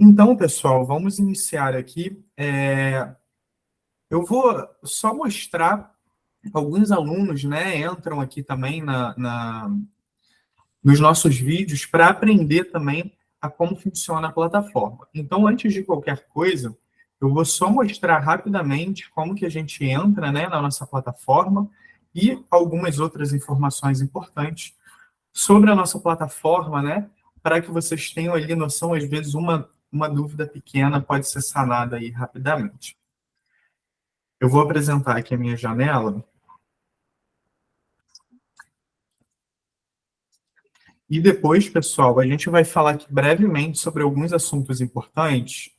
Então, pessoal, vamos iniciar aqui. Eu vou só mostrar alguns alunos, né, entram aqui também nos nossos vídeos para aprender também a como funciona a plataforma. Então, antes de qualquer coisa, eu vou só mostrar rapidamente como que a gente entra, né, na nossa plataforma e algumas outras informações importantes sobre a nossa plataforma, né, para que vocês tenham ali noção, às vezes uma dúvida pequena pode ser sanada aí rapidamente. Eu vou apresentar aqui a minha janela e depois, pessoal, a gente vai falar aqui brevemente sobre alguns assuntos importantes.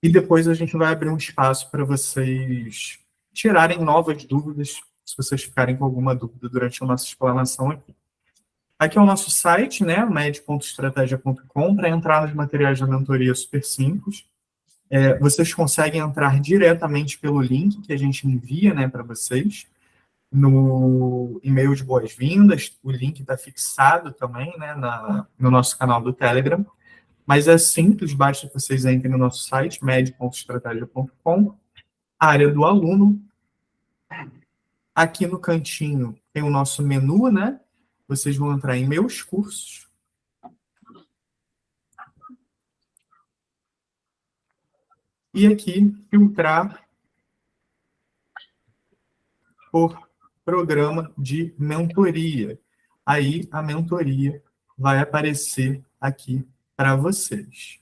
E depois a gente vai abrir um espaço para vocês tirarem novas dúvidas, se vocês ficarem com alguma dúvida durante a nossa explanação aqui. Aqui é o nosso site, né, med.estratégia.com, para entrar nos materiais da mentoria super simples. Vocês conseguem entrar diretamente pelo link que a gente envia, né, para vocês, no e-mail de boas-vindas. O link está fixado também, né, no nosso canal do Telegram. Mas é simples, basta que vocês entrem no nosso site, med.estratégia.com, área do aluno. Aqui no cantinho tem o nosso menu, né? Vocês vão entrar em meus cursos. E aqui filtrar por programa de mentoria. Aí a mentoria vai aparecer aqui para vocês.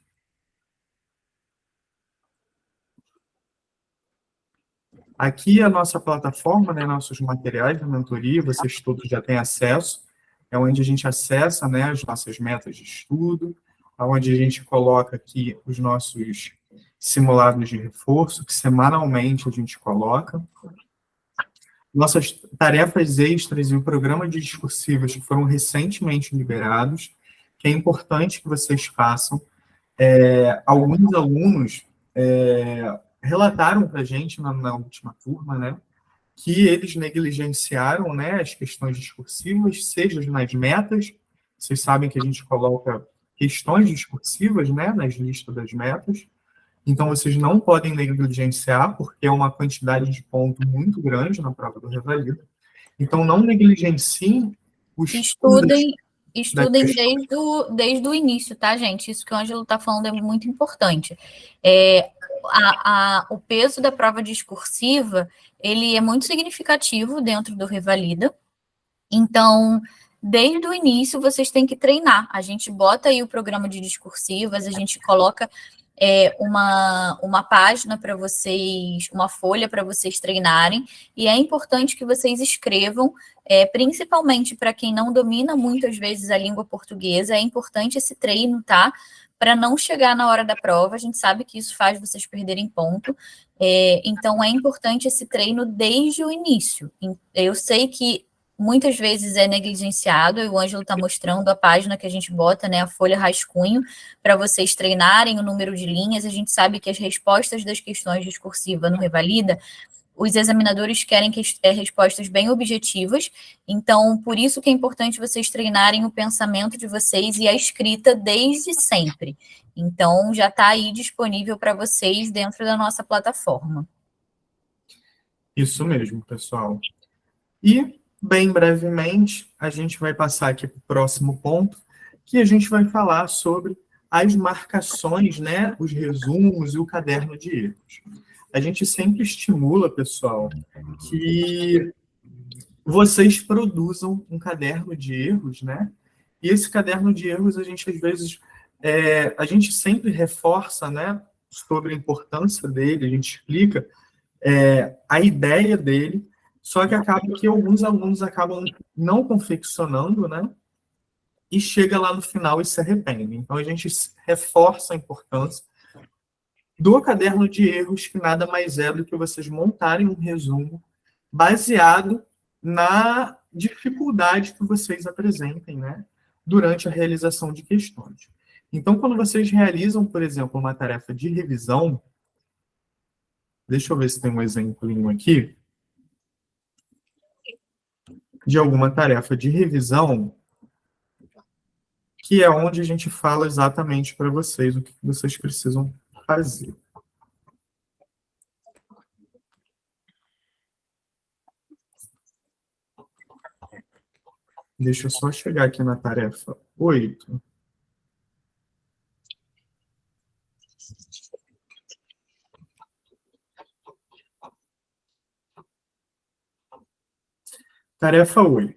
Aqui é a nossa plataforma, né, nossos materiais da mentoria, vocês todos já têm acesso, é onde a gente acessa, né, as nossas metas de estudo, onde a gente coloca aqui os nossos simulados de reforço, que semanalmente a gente coloca, nossas tarefas extras e o programa de discursivas que foram recentemente liberados, que é importante que vocês façam. Alguns alunos relataram para a gente na última turma, né, que eles negligenciaram, né, as questões discursivas, seja nas metas. Vocês sabem que a gente coloca questões discursivas, né, nas listas das metas. Então, vocês não podem negligenciar, porque é uma quantidade de ponto muito grande na prova do Revalida. Então, não negligenciem o estudo das Estudem questões. desde o início, tá, gente? Isso que o Ângelo está falando é muito importante. O peso da prova discursiva, ele é muito significativo dentro do Revalida. Então, desde o início, vocês têm que treinar. A gente bota aí o programa de discursivas, a gente coloca uma página para vocês, uma folha para vocês treinarem, e é importante que vocês escrevam, principalmente para quem não domina muitas vezes a língua portuguesa, é importante esse treino, tá? Para não chegar na hora da prova, a gente sabe que isso faz vocês perderem ponto, então é importante esse treino desde o início. Eu sei que muitas vezes é negligenciado, e o Ângelo está mostrando a página que a gente bota, né, a folha rascunho, para vocês treinarem o número de linhas. A gente sabe que as respostas das questões discursivas no Revalida, os examinadores querem respostas bem objetivas, então, por isso que é importante vocês treinarem o pensamento de vocês e a escrita desde sempre. Então, já está aí disponível para vocês dentro da nossa plataforma. Isso mesmo, pessoal. E, bem brevemente, a gente vai passar aqui para o próximo ponto, que a gente vai falar sobre as marcações, né, os resumos e o caderno de erros. A gente sempre estimula, pessoal, que vocês produzam um caderno de erros, né? E esse caderno de erros, a gente, às vezes, a gente sempre reforça, né, sobre a importância dele, a gente explica a ideia dele, só que acaba que alguns alunos acabam não confeccionando, né? E chega lá no final e se arrepende. Então, a gente reforça a importância do caderno de erros, que nada mais é do que vocês montarem um resumo baseado na dificuldade que vocês apresentem, né? Durante a realização de questões. Então, quando vocês realizam, por exemplo, uma tarefa de revisão, deixa eu ver se tem um exemplinho aqui. de alguma tarefa de revisão, que é onde a gente fala exatamente para vocês o que vocês precisam fazer. Deixa eu só chegar aqui na tarefa 8. Tarefa 8.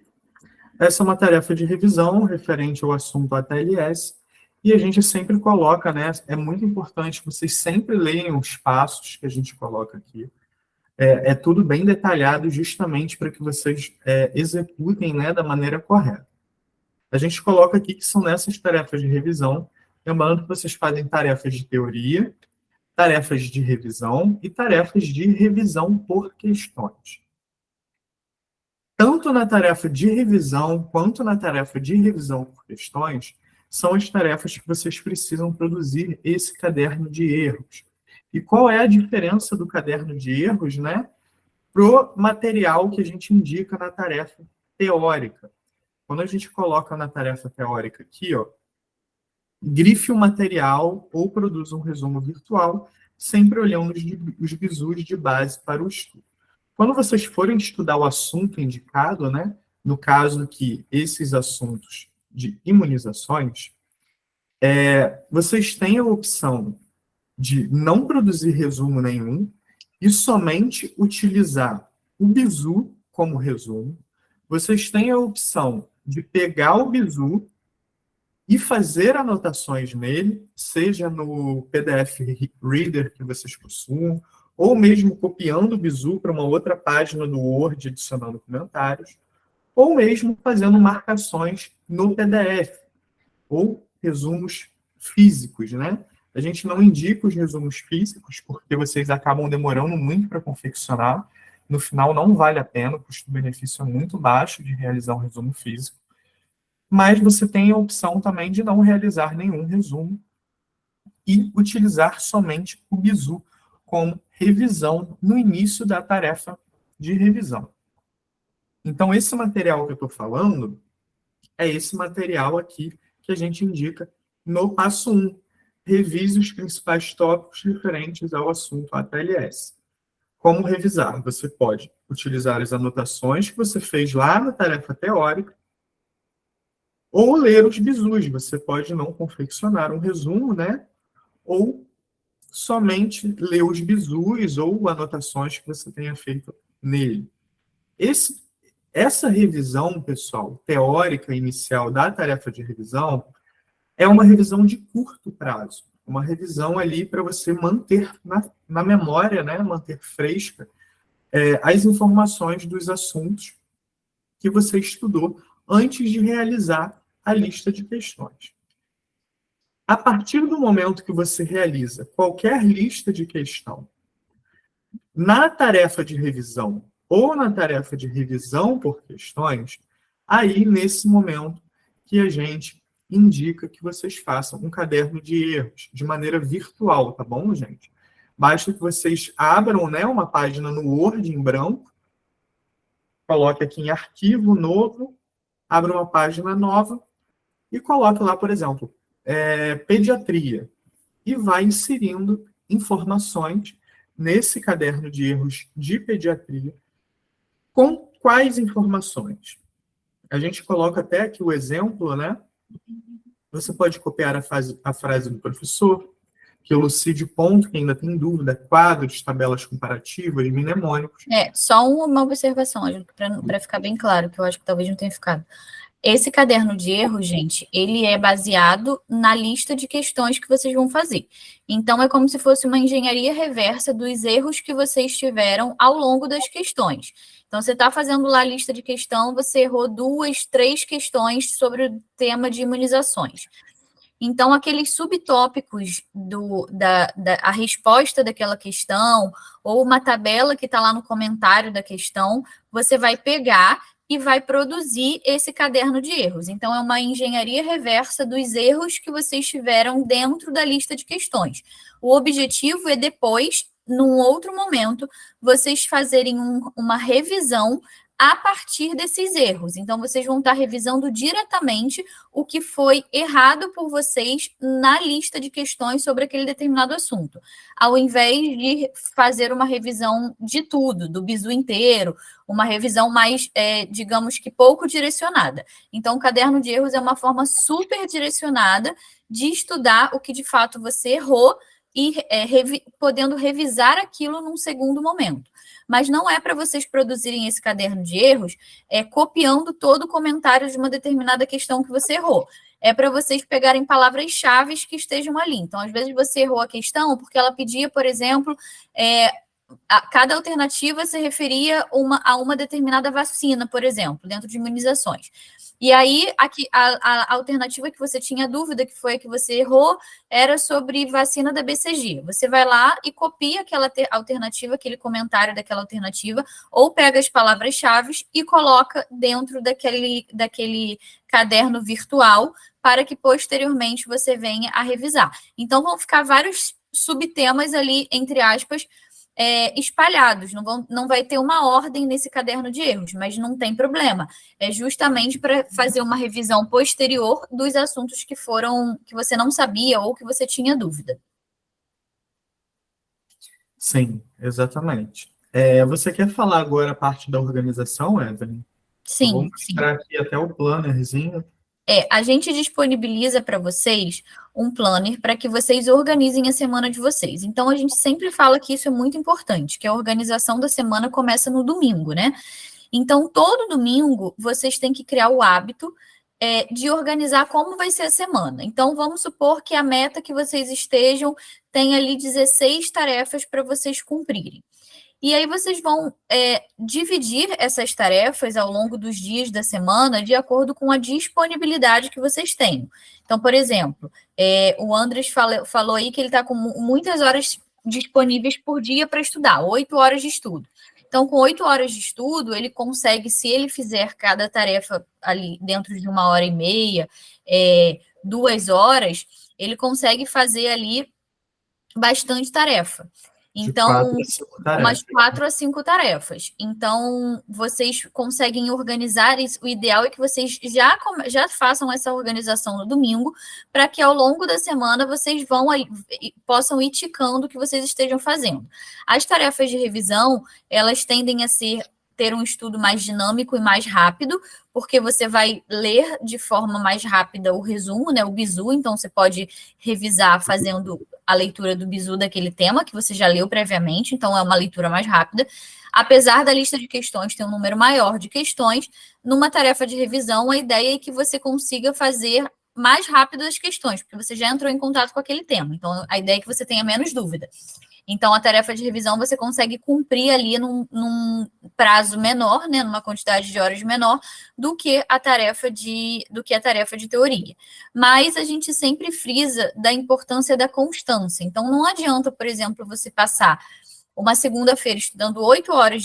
Essa é uma tarefa de revisão referente ao assunto ATLS, e a gente sempre coloca, né? É muito importante que vocês sempre leiam os passos que a gente coloca aqui. É tudo bem detalhado justamente para que vocês executem, né, da maneira correta. A gente coloca aqui que são nessas tarefas de revisão, lembrando que vocês fazem tarefas de teoria, tarefas de revisão e tarefas de revisão por questões. Tanto na tarefa de revisão quanto na tarefa de revisão por questões, são as tarefas que vocês precisam produzir esse caderno de erros. E qual é a diferença do caderno de erros, né, para o material que a gente indica na tarefa teórica? Quando a gente coloca na tarefa teórica aqui, ó, grife o material ou produza um resumo virtual, sempre olhando os bizus de base para o estudo. Quando vocês forem estudar o assunto indicado, né, no caso que esses assuntos de imunizações, vocês têm a opção de não produzir resumo nenhum e somente utilizar o bizu como resumo. Vocês têm a opção de pegar o bizu e fazer anotações nele, seja no PDF Reader que vocês possuam, ou mesmo copiando o bizu para uma outra página do Word, adicionando comentários, ou mesmo fazendo marcações no PDF, ou resumos físicos, né? A gente não indica os resumos físicos, porque vocês acabam demorando muito para confeccionar. No final, não vale a pena, o custo-benefício é muito baixo de realizar um resumo físico. Mas você tem a opção também de não realizar nenhum resumo e utilizar somente o bizu como revisão no início da tarefa de revisão. Então, esse material que eu estou falando é esse material aqui que a gente indica no passo 1. Revise os principais tópicos referentes ao assunto ATLS. Como revisar? Você pode utilizar as anotações que você fez lá na tarefa teórica ou ler os bizus. Você pode não confeccionar um resumo, né? Ou somente ler os bizus ou anotações que você tenha feito nele. Essa revisão, pessoal, teórica inicial da tarefa de revisão, é uma revisão de curto prazo. Uma revisão ali para você manter na memória, né, manter fresca as informações dos assuntos que você estudou antes de realizar a lista de questões. A partir do momento que você realiza qualquer lista de questão na tarefa de revisão ou na tarefa de revisão por questões, aí, nesse momento, que a gente indica que vocês façam um caderno de erros de maneira virtual, tá bom, gente? Basta que vocês abram, né, uma página no Word em branco, coloque aqui em arquivo novo, abra uma página nova e coloque lá, por exemplo, pediatria, e vai inserindo informações nesse caderno de erros de pediatria. Com quais informações? A gente coloca até aqui o exemplo, né? Você pode copiar a frase do professor, que elucide ponto que ainda tem dúvida, quadros, tabelas comparativas, mnemônicos. Só uma observação, para ficar bem claro, que eu acho que talvez não tenha ficado. Esse caderno de erros, gente, ele é baseado na lista de questões que vocês vão fazer. Então, é como se fosse uma engenharia reversa dos erros que vocês tiveram ao longo das questões. Então, você está fazendo lá a lista de questão, você errou 2, 3 questões sobre o tema de imunizações. Então, aqueles subtópicos a resposta daquela questão, ou uma tabela que está lá no comentário da questão, você vai pegar e vai produzir esse caderno de erros. Então, é uma engenharia reversa dos erros que vocês tiveram dentro da lista de questões. O objetivo é depois, num outro momento, vocês fazerem uma revisão a partir desses erros. Então, vocês vão estar revisando diretamente o que foi errado por vocês na lista de questões sobre aquele determinado assunto, ao invés de fazer uma revisão de tudo, do bizu inteiro, uma revisão mais, digamos que pouco direcionada. Então, o caderno de erros é uma forma super direcionada de estudar o que de fato você errou e podendo revisar aquilo num segundo momento. Mas não é para vocês produzirem esse caderno de erros copiando todo o comentário de uma determinada questão que você errou. É para vocês pegarem palavras-chave que estejam ali. Então, às vezes, você errou a questão porque ela pedia, por exemplo, cada alternativa se referia a uma determinada vacina, por exemplo, dentro de imunizações. E aí, a alternativa que você tinha dúvida, que foi a que você errou, era sobre vacina da BCG. Você vai lá e copia aquela alternativa, aquele comentário daquela alternativa, ou pega as palavras-chave e coloca dentro daquele caderno virtual para que posteriormente você venha a revisar. Então, vão ficar vários subtemas ali, entre aspas, espalhados, não vai ter uma ordem nesse caderno de erros, mas não tem problema. É justamente para fazer uma revisão posterior dos assuntos que você não sabia ou que você tinha dúvida. Sim, exatamente. Você quer falar agora a parte da organização, Evelyn? Sim, eu vou mostrar aqui até o plannerzinho. A gente disponibiliza para vocês um planner para que vocês organizem a semana de vocês. Então, a gente sempre fala que isso é muito importante, que a organização da semana começa no domingo, né? Então, todo domingo, vocês têm que criar o hábito de organizar como vai ser a semana. Então, vamos supor que a meta que vocês estejam tem ali 16 tarefas para vocês cumprirem. E aí vocês vão dividir essas tarefas ao longo dos dias da semana de acordo com a disponibilidade que vocês têm. Então, por exemplo, o Andres falou aí que ele está com muitas horas disponíveis por dia para estudar, 8 horas de estudo. Então, com 8 horas de estudo, ele consegue, se ele fizer cada tarefa ali dentro de 1h30, 2 horas, ele consegue fazer ali bastante tarefa. Então, umas 4 a 5 tarefas. Então, vocês conseguem organizar isso. O ideal é que vocês já façam essa organização no domingo, para que ao longo da semana vocês possam ir ticando o que vocês estejam fazendo. As tarefas de revisão, elas tendem a ter um estudo mais dinâmico e mais rápido, porque você vai ler de forma mais rápida o resumo, né, o bizu, então você pode revisar fazendo a leitura do bizu daquele tema que você já leu previamente, então é uma leitura mais rápida. Apesar da lista de questões ter um número maior de questões, numa tarefa de revisão, a ideia é que você consiga fazer mais rápido as questões, porque você já entrou em contato com aquele tema, então a ideia é que você tenha menos dúvida. Então, a tarefa de revisão você consegue cumprir ali num prazo menor, né, numa quantidade de horas menor, do que a tarefa de teoria. Mas a gente sempre frisa da importância da constância. Então, não adianta, por exemplo, você passar uma segunda-feira tendo 8 horas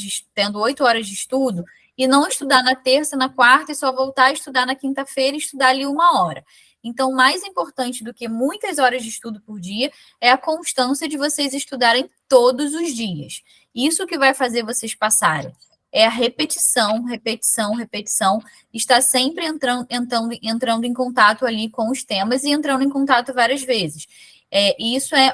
de estudo e não estudar na terça, na quarta e só voltar a estudar na quinta-feira e estudar ali 1 hora. Então, mais importante do que muitas horas de estudo por dia é a constância de vocês estudarem todos os dias. Isso que vai fazer vocês passarem. É a repetição, repetição, repetição. Está sempre entrando em contato ali com os temas e entrando em contato várias vezes. E isso é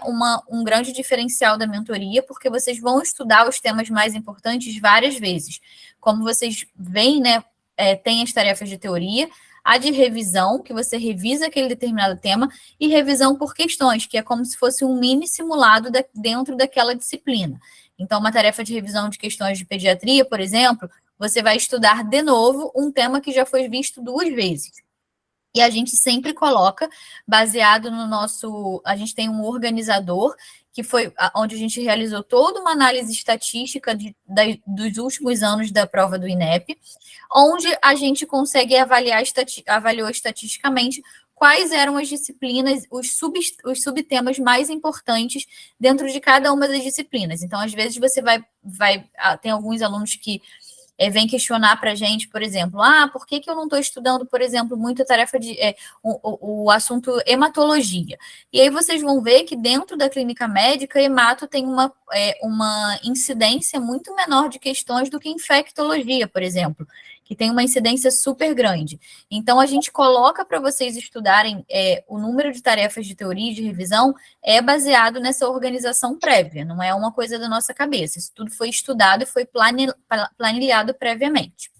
um grande diferencial da mentoria, porque vocês vão estudar os temas mais importantes várias vezes. Como vocês veem, né, tem as tarefas de teoria, a de revisão, que você revisa aquele determinado tema, e revisão por questões, que é como se fosse um mini simulado dentro daquela disciplina. Então, uma tarefa de revisão de questões de pediatria, por exemplo, você vai estudar de novo um tema que já foi visto 2 vezes. E a gente sempre coloca, baseado no nosso... A gente tem um organizador, que foi onde a gente realizou toda uma análise estatística dos últimos anos da prova do INEP, onde a gente consegue avaliou estatisticamente quais eram as disciplinas, os subtemas mais importantes dentro de cada uma das disciplinas. Então, às vezes, você tem alguns alunos que vem questionar para a gente, por exemplo, por que eu não estou estudando, por exemplo, muita tarefa de o assunto hematologia? E aí vocês vão ver que dentro da clínica médica, hemato tem uma incidência muito menor de questões do que infectologia, por exemplo, que tem uma incidência super grande. Então, a gente coloca para vocês estudarem o número de tarefas de teoria e de revisão é baseado nessa organização prévia, não é uma coisa da nossa cabeça. Isso tudo foi estudado e foi planilhado previamente.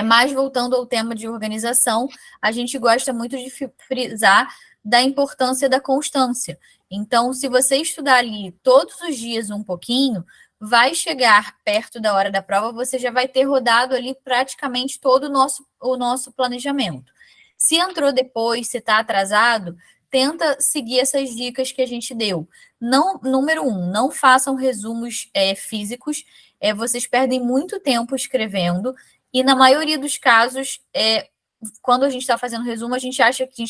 Mas, voltando ao tema de organização, a gente gosta muito de frisar da importância da constância. Então, se você estudar ali todos os dias um pouquinho, vai chegar perto da hora da prova, você já vai ter rodado ali praticamente todo o nosso planejamento. Se entrou depois, se está atrasado, tenta seguir essas dicas que a gente deu. Número 1, não façam resumos físicos, vocês perdem muito tempo escrevendo, e na maioria dos casos, quando a gente está fazendo resumo, a gente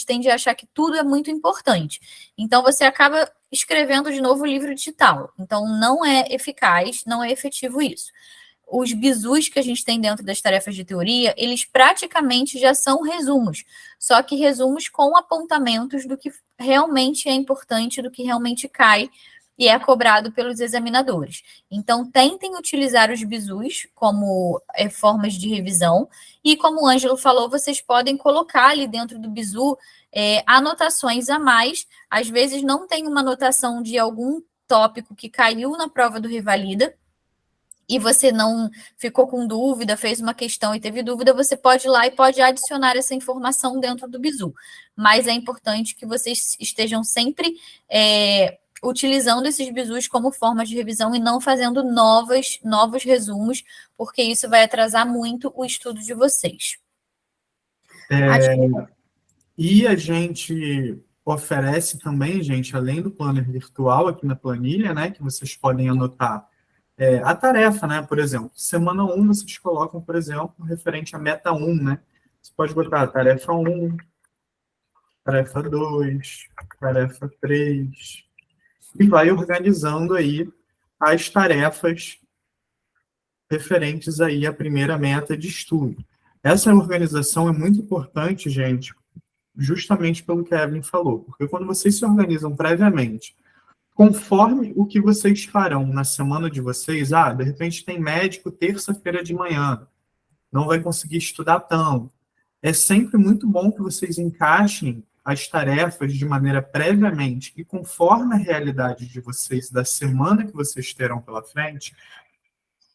tende a achar que tudo é muito importante. Então, você acaba escrevendo de novo o livro digital. Então, não é eficaz, não é efetivo isso. Os bizus que a gente tem dentro das tarefas de teoria, eles praticamente já são resumos, só que resumos com apontamentos do que realmente é importante, do que realmente cai e é cobrado pelos examinadores. Então, tentem utilizar os bizus como formas de revisão, e como o Ângelo falou, vocês podem colocar ali dentro do bizu anotações a mais. Às vezes não tem uma anotação de algum tópico que caiu na prova do Revalida, e você não ficou com dúvida, fez uma questão e teve dúvida, você pode ir lá e pode adicionar essa informação dentro do bizu. Mas é importante que vocês estejam sempre utilizando esses bizus como forma de revisão e não fazendo novos resumos, porque isso vai atrasar muito o estudo de vocês. E a gente oferece também, gente, além do planner virtual aqui na planilha, né, que vocês podem anotar a tarefa, né, por exemplo, semana 1 vocês colocam, por exemplo, referente à meta 1, né, você pode botar tarefa 1, tarefa 2, tarefa 3, e vai organizando aí as tarefas referentes aí à primeira meta de estudo. Essa organização é muito importante, gente, justamente pelo que a Evelyn falou, porque quando vocês se organizam previamente, conforme o que vocês farão na semana de vocês, de repente tem médico terça-feira de manhã, não vai conseguir estudar tanto. É sempre muito bom que vocês encaixem as tarefas de maneira previamente e conforme a realidade de vocês, da semana que vocês terão pela frente,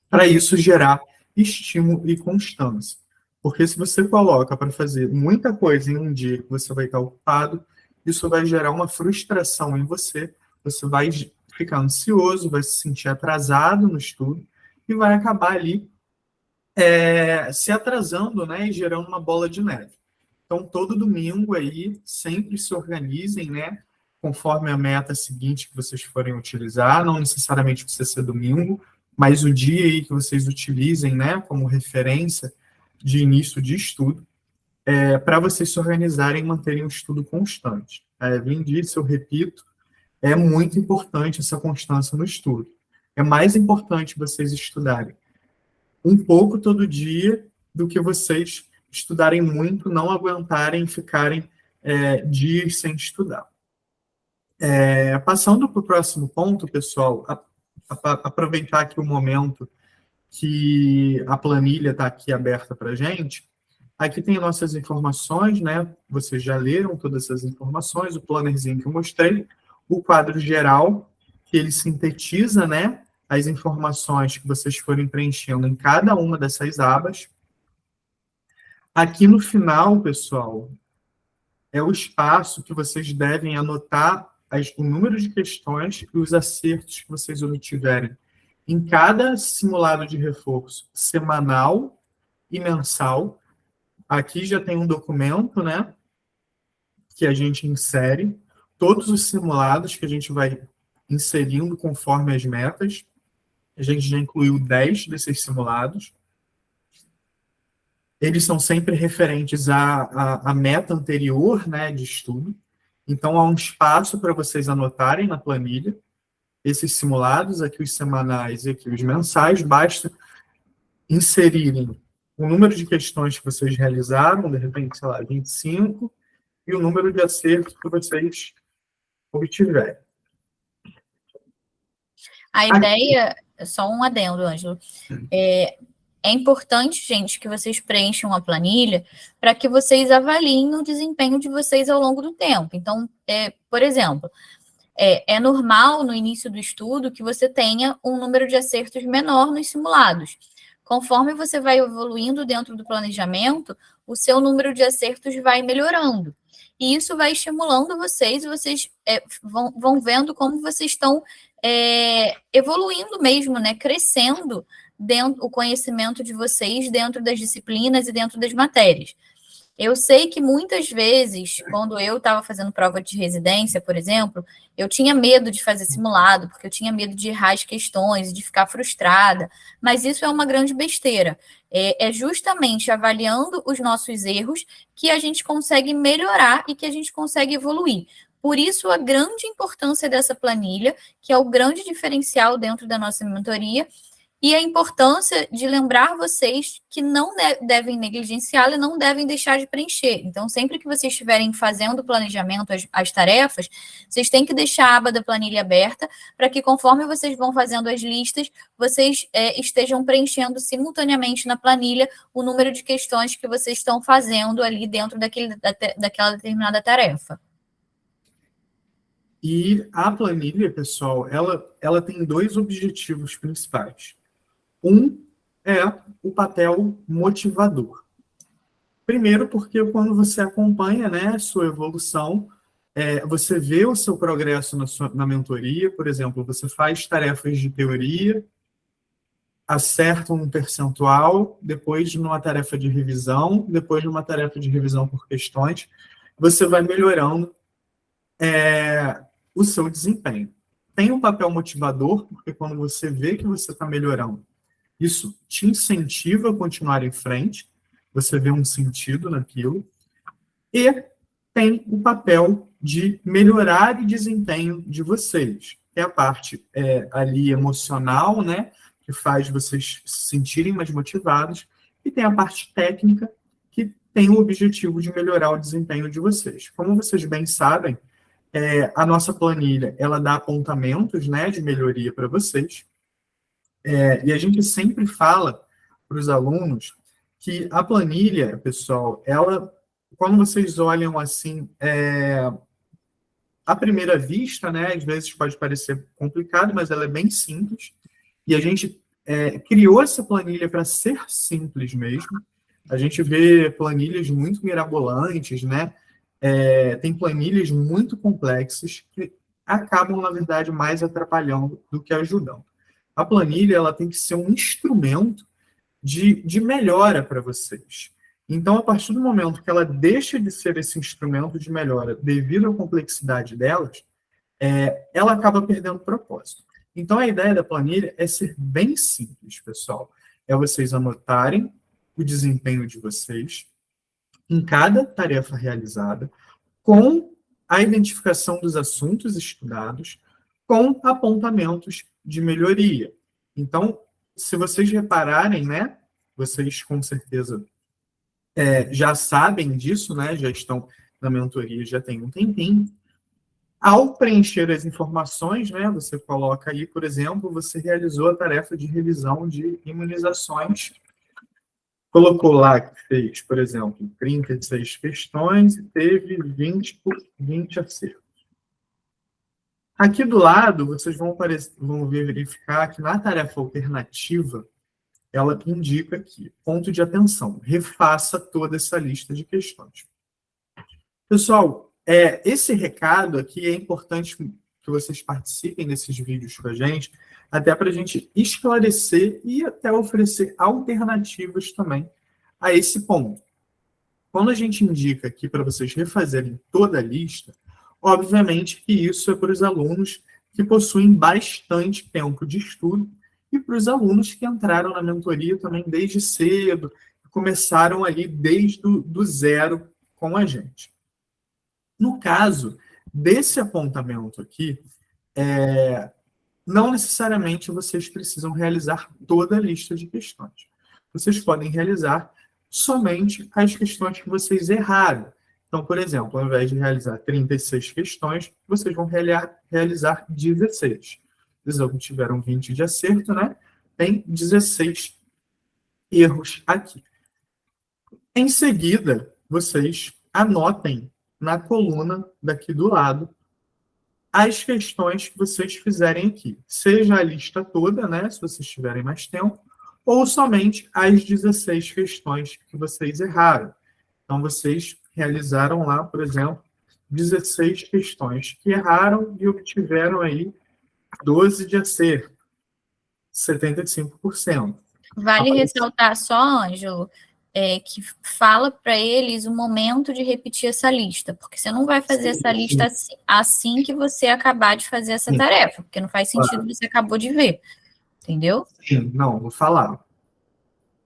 para isso gerar estímulo e constância. Porque se você coloca para fazer muita coisa em um dia que você vai estar ocupado, isso vai gerar uma frustração em você, você vai ficar ansioso, vai se sentir atrasado no estudo e vai acabar ali se atrasando, né, e gerando uma bola de neve. Então, todo domingo aí, sempre se organizem, né, conforme a meta seguinte que vocês forem utilizar, não necessariamente precisa ser domingo, mas o dia aí que vocês utilizem, né, como referência de início de estudo, para vocês se organizarem e manterem um estudo constante. A Evelyn disse, eu repito, é muito importante essa constância no estudo. É mais importante vocês estudarem um pouco todo dia do que vocês estudarem muito, não aguentarem, ficarem dias sem estudar. Passando para o próximo ponto, pessoal, aproveitar aqui o momento que a planilha está aqui aberta para a gente. Aqui tem nossas informações, né? Vocês já leram todas essas informações, o plannerzinho que eu mostrei, o quadro geral, que ele sintetiza, né, as informações que vocês forem preenchendo em cada uma dessas abas. Aqui no final, pessoal, é o espaço que vocês devem anotar o número de questões e os acertos que vocês obtiverem em cada simulado de reforço semanal e mensal. Aqui já tem um documento, né, que a gente insere todos os simulados que a gente vai inserindo conforme as metas. A gente já incluiu 10 desses simulados. Eles são sempre referentes à meta anterior, né, de estudo. Então, há um espaço para vocês anotarem na planilha esses simulados, aqui os semanais e aqui os mensais. Basta inserirem o número de questões que vocês realizaram, de repente, sei lá, 25, e o número de acertos que vocês obtiverem. A ideia, só um adendo, Ângelo, é importante, gente, que vocês preencham a planilha para que vocês avaliem o desempenho de vocês ao longo do tempo. Então, por exemplo, é normal no início do estudo que você tenha um número de acertos menor nos simulados. Conforme você vai evoluindo dentro do planejamento, o seu número de acertos vai melhorando. E isso vai estimulando vocês, e vocês vão vendo como vocês estão evoluindo mesmo, né? Crescendo o conhecimento de vocês dentro das disciplinas e dentro das matérias. Eu sei que muitas vezes, quando eu estava fazendo prova de residência, por exemplo, eu tinha medo de fazer simulado, porque eu tinha medo de errar as questões, de ficar frustrada, mas isso é uma grande besteira. É justamente avaliando os nossos erros que a gente consegue melhorar e que a gente consegue evoluir. Por isso, a grande importância dessa planilha, que é o grande diferencial dentro da nossa mentoria, e a importância de lembrar vocês que não devem negligenciá-la e não devem deixar de preencher. Então, sempre que vocês estiverem fazendo o planejamento, as tarefas, vocês têm que deixar a aba da planilha aberta para que, conforme vocês vão fazendo as listas, vocês estejam preenchendo simultaneamente na planilha o número de questões que vocês estão fazendo ali dentro daquela determinada tarefa. E a planilha, pessoal, ela tem dois objetivos principais. Um é o papel motivador. Primeiro, porque quando você acompanha, né, sua evolução, você vê o seu progresso na mentoria, por exemplo, você faz tarefas de teoria, acerta um percentual, depois numa tarefa de revisão, depois numa tarefa de revisão por questões, você vai melhorando o seu desempenho. Tem um papel motivador, porque quando você vê que você está melhorando, isso te incentiva a continuar em frente, você vê um sentido naquilo, e tem o papel de melhorar o desempenho de vocês. É a parte ali emocional, né, que faz vocês se sentirem mais motivados, e tem a parte técnica, que tem o objetivo de melhorar o desempenho de vocês. Como vocês bem sabem, a nossa planilha, ela dá apontamentos, né, de melhoria para vocês, e a gente sempre fala para os alunos que a planilha, pessoal, ela, quando vocês olham assim, à primeira vista, né, às vezes pode parecer complicado, mas ela é bem simples. E a gente criou essa planilha para ser simples mesmo. A gente vê planilhas muito mirabolantes, né? Tem planilhas muito complexas que acabam, na verdade, mais atrapalhando do que ajudando. A planilha ela tem que ser um instrumento de melhora para vocês. Então, a partir do momento que ela deixa de ser esse instrumento de melhora devido à complexidade delas, ela acaba perdendo propósito. Então, a ideia da planilha é ser bem simples, pessoal. É vocês anotarem o desempenho de vocês em cada tarefa realizada, com a identificação dos assuntos estudados, com apontamentos de melhoria. Então, se vocês repararem, né, vocês com certeza já sabem disso, né, já estão na mentoria, já tem um tempinho. Ao preencher as informações, né, você coloca aí, por exemplo, você realizou a tarefa de revisão de imunizações, colocou lá que fez, por exemplo, 36 questões e teve 20 acertos. Aqui do lado, vocês vão verificar que na tarefa alternativa, ela indica aqui, ponto de atenção, refaça toda essa lista de questões. Pessoal, esse recado aqui é importante que vocês participem desses vídeos com a gente, até para a gente esclarecer e até oferecer alternativas também a esse ponto. Quando a gente indica aqui para vocês refazerem toda a lista, obviamente que isso é para os alunos que possuem bastante tempo de estudo e para os alunos que entraram na mentoria também desde cedo, começaram ali desde do zero com a gente. No caso desse apontamento aqui, não necessariamente vocês precisam realizar toda a lista de questões. vocês podem realizar somente as questões que vocês erraram. Então, por exemplo, ao invés de realizar 36 questões, vocês vão realizar 16. Eles obtiveram 20 de acerto, né? Tem 16 erros aqui. Em seguida, vocês anotem na coluna daqui do lado as questões que vocês fizerem aqui. Seja a lista toda, né, se vocês tiverem mais tempo, ou somente as 16 questões que vocês erraram. Então, vocês realizaram lá, por exemplo, 16 questões que erraram e obtiveram aí 12 de acerto, 75%. Vale ressaltar só, Ângelo, que fala para eles o momento de repetir essa lista, porque você não vai fazer essa lista assim que você acabar de fazer essa tarefa, porque não faz sentido, você acabou de ver, entendeu? Sim, não, vou falar.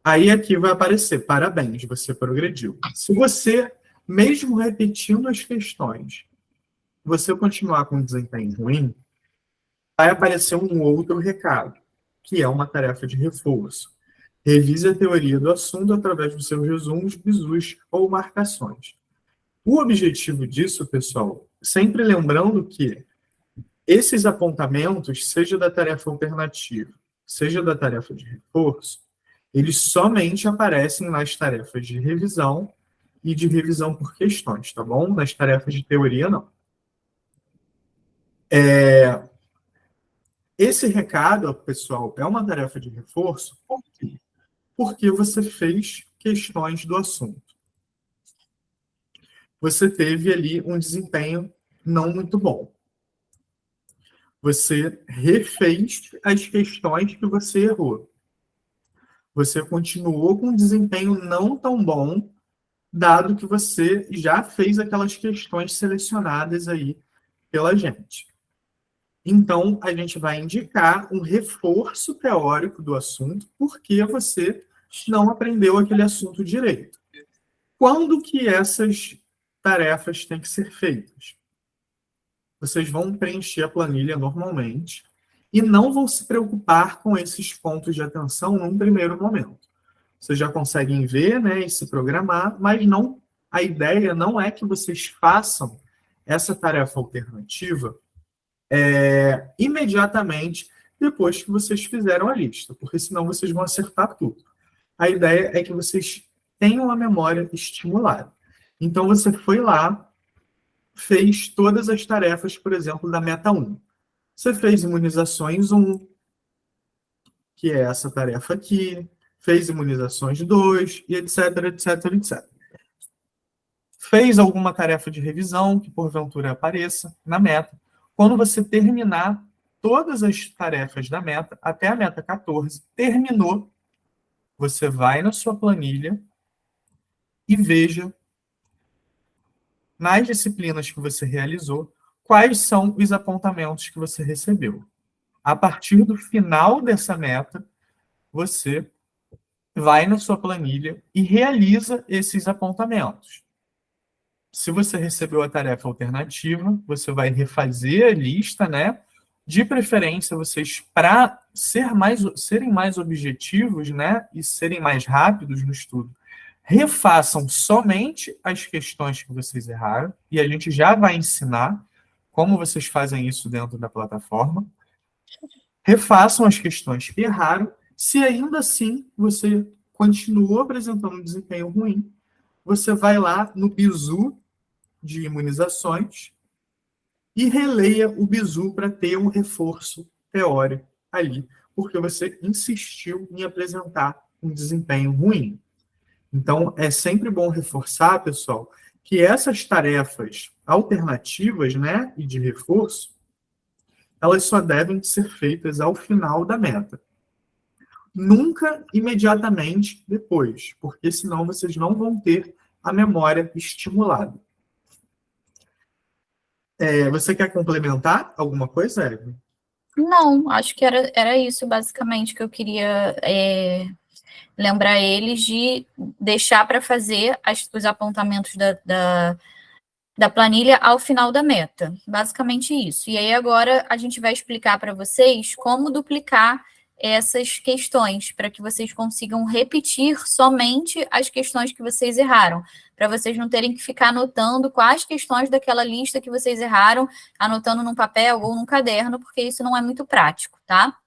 Aí aqui vai aparecer, parabéns, você progrediu. Se você, mesmo repetindo as questões, você continuar com desempenho ruim, vai aparecer um outro recado, que é uma tarefa de reforço. Revise a teoria do assunto através dos seus resumos, bizus ou marcações. O objetivo disso, pessoal, sempre lembrando que esses apontamentos, seja da tarefa alternativa, seja da tarefa de reforço, eles somente aparecem nas tarefas de revisão e de revisão por questões, tá bom? Nas tarefas de teoria, não. Esse recado, pessoal, é uma tarefa de reforço, por quê? Porque você fez questões do assunto. Você teve ali um desempenho não muito bom. Você refez as questões que você errou. Você continuou com um desempenho não tão bom, dado que você já fez aquelas questões selecionadas aí pela gente. Então, a gente vai indicar um reforço teórico do assunto, porque você não aprendeu aquele assunto direito. Quando que essas tarefas têm que ser feitas? Vocês vão preencher a planilha normalmente e não vão se preocupar com esses pontos de atenção num primeiro momento. Vocês já conseguem ver, né, e se programar, mas não, a ideia não é que vocês façam essa tarefa alternativa imediatamente depois que vocês fizeram a lista, porque senão vocês vão acertar tudo. A ideia é que vocês tenham a memória estimulada. Então, você foi lá, fez todas as tarefas, por exemplo, da meta 1. Você fez imunizações 1, que é essa tarefa aqui, fez imunizações 2, e etc, etc, etc. Fez alguma tarefa de revisão, que porventura apareça na meta. Quando você terminar todas as tarefas da meta, até a meta 14, terminou, você vai na sua planilha e veja nas disciplinas que você realizou, quais são os apontamentos que você recebeu. A partir do final dessa meta, você vai na sua planilha e realiza esses apontamentos. Se você recebeu a tarefa alternativa, você vai refazer a lista, né? De preferência, vocês, para serem mais objetivos, né? E serem mais rápidos no estudo, refaçam somente as questões que vocês erraram, e a gente já vai ensinar como vocês fazem isso dentro da plataforma. Refaçam as questões que erraram. Se ainda assim você continuou apresentando um desempenho ruim, você vai lá no bizu de imunizações e releia o bizu para ter um reforço teórico ali, porque você insistiu em apresentar um desempenho ruim. Então, é sempre bom reforçar, pessoal, que essas tarefas alternativas, né, e de reforço, elas só devem ser feitas ao final da meta. Nunca imediatamente depois, porque senão vocês não vão ter a memória estimulada. Você quer complementar alguma coisa, Evelyn? Não, acho que era isso basicamente que eu queria lembrar eles de deixar para fazer os apontamentos da planilha ao final da meta. Basicamente isso. E aí agora a gente vai explicar para vocês como duplicar essas questões, para que vocês consigam repetir somente as questões que vocês erraram, para vocês não terem que ficar anotando quais questões daquela lista que vocês erraram, anotando num papel ou num caderno, porque isso não é muito prático, tá?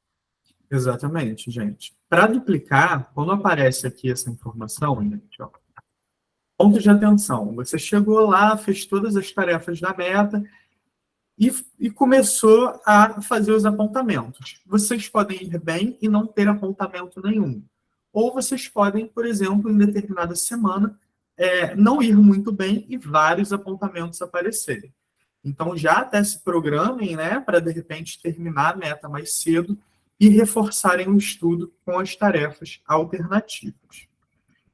Exatamente, gente. Para duplicar, quando aparece aqui essa informação, gente, ó, ponto de atenção. Você chegou lá, fez todas as tarefas da meta e começou a fazer os apontamentos. Vocês podem ir bem e não ter apontamento nenhum. Ou vocês podem, por exemplo, em determinada semana, não ir muito bem e vários apontamentos aparecerem. Então, já até se programem, né, para, de repente, terminar a meta mais cedo e reforçarem o estudo com as tarefas alternativas.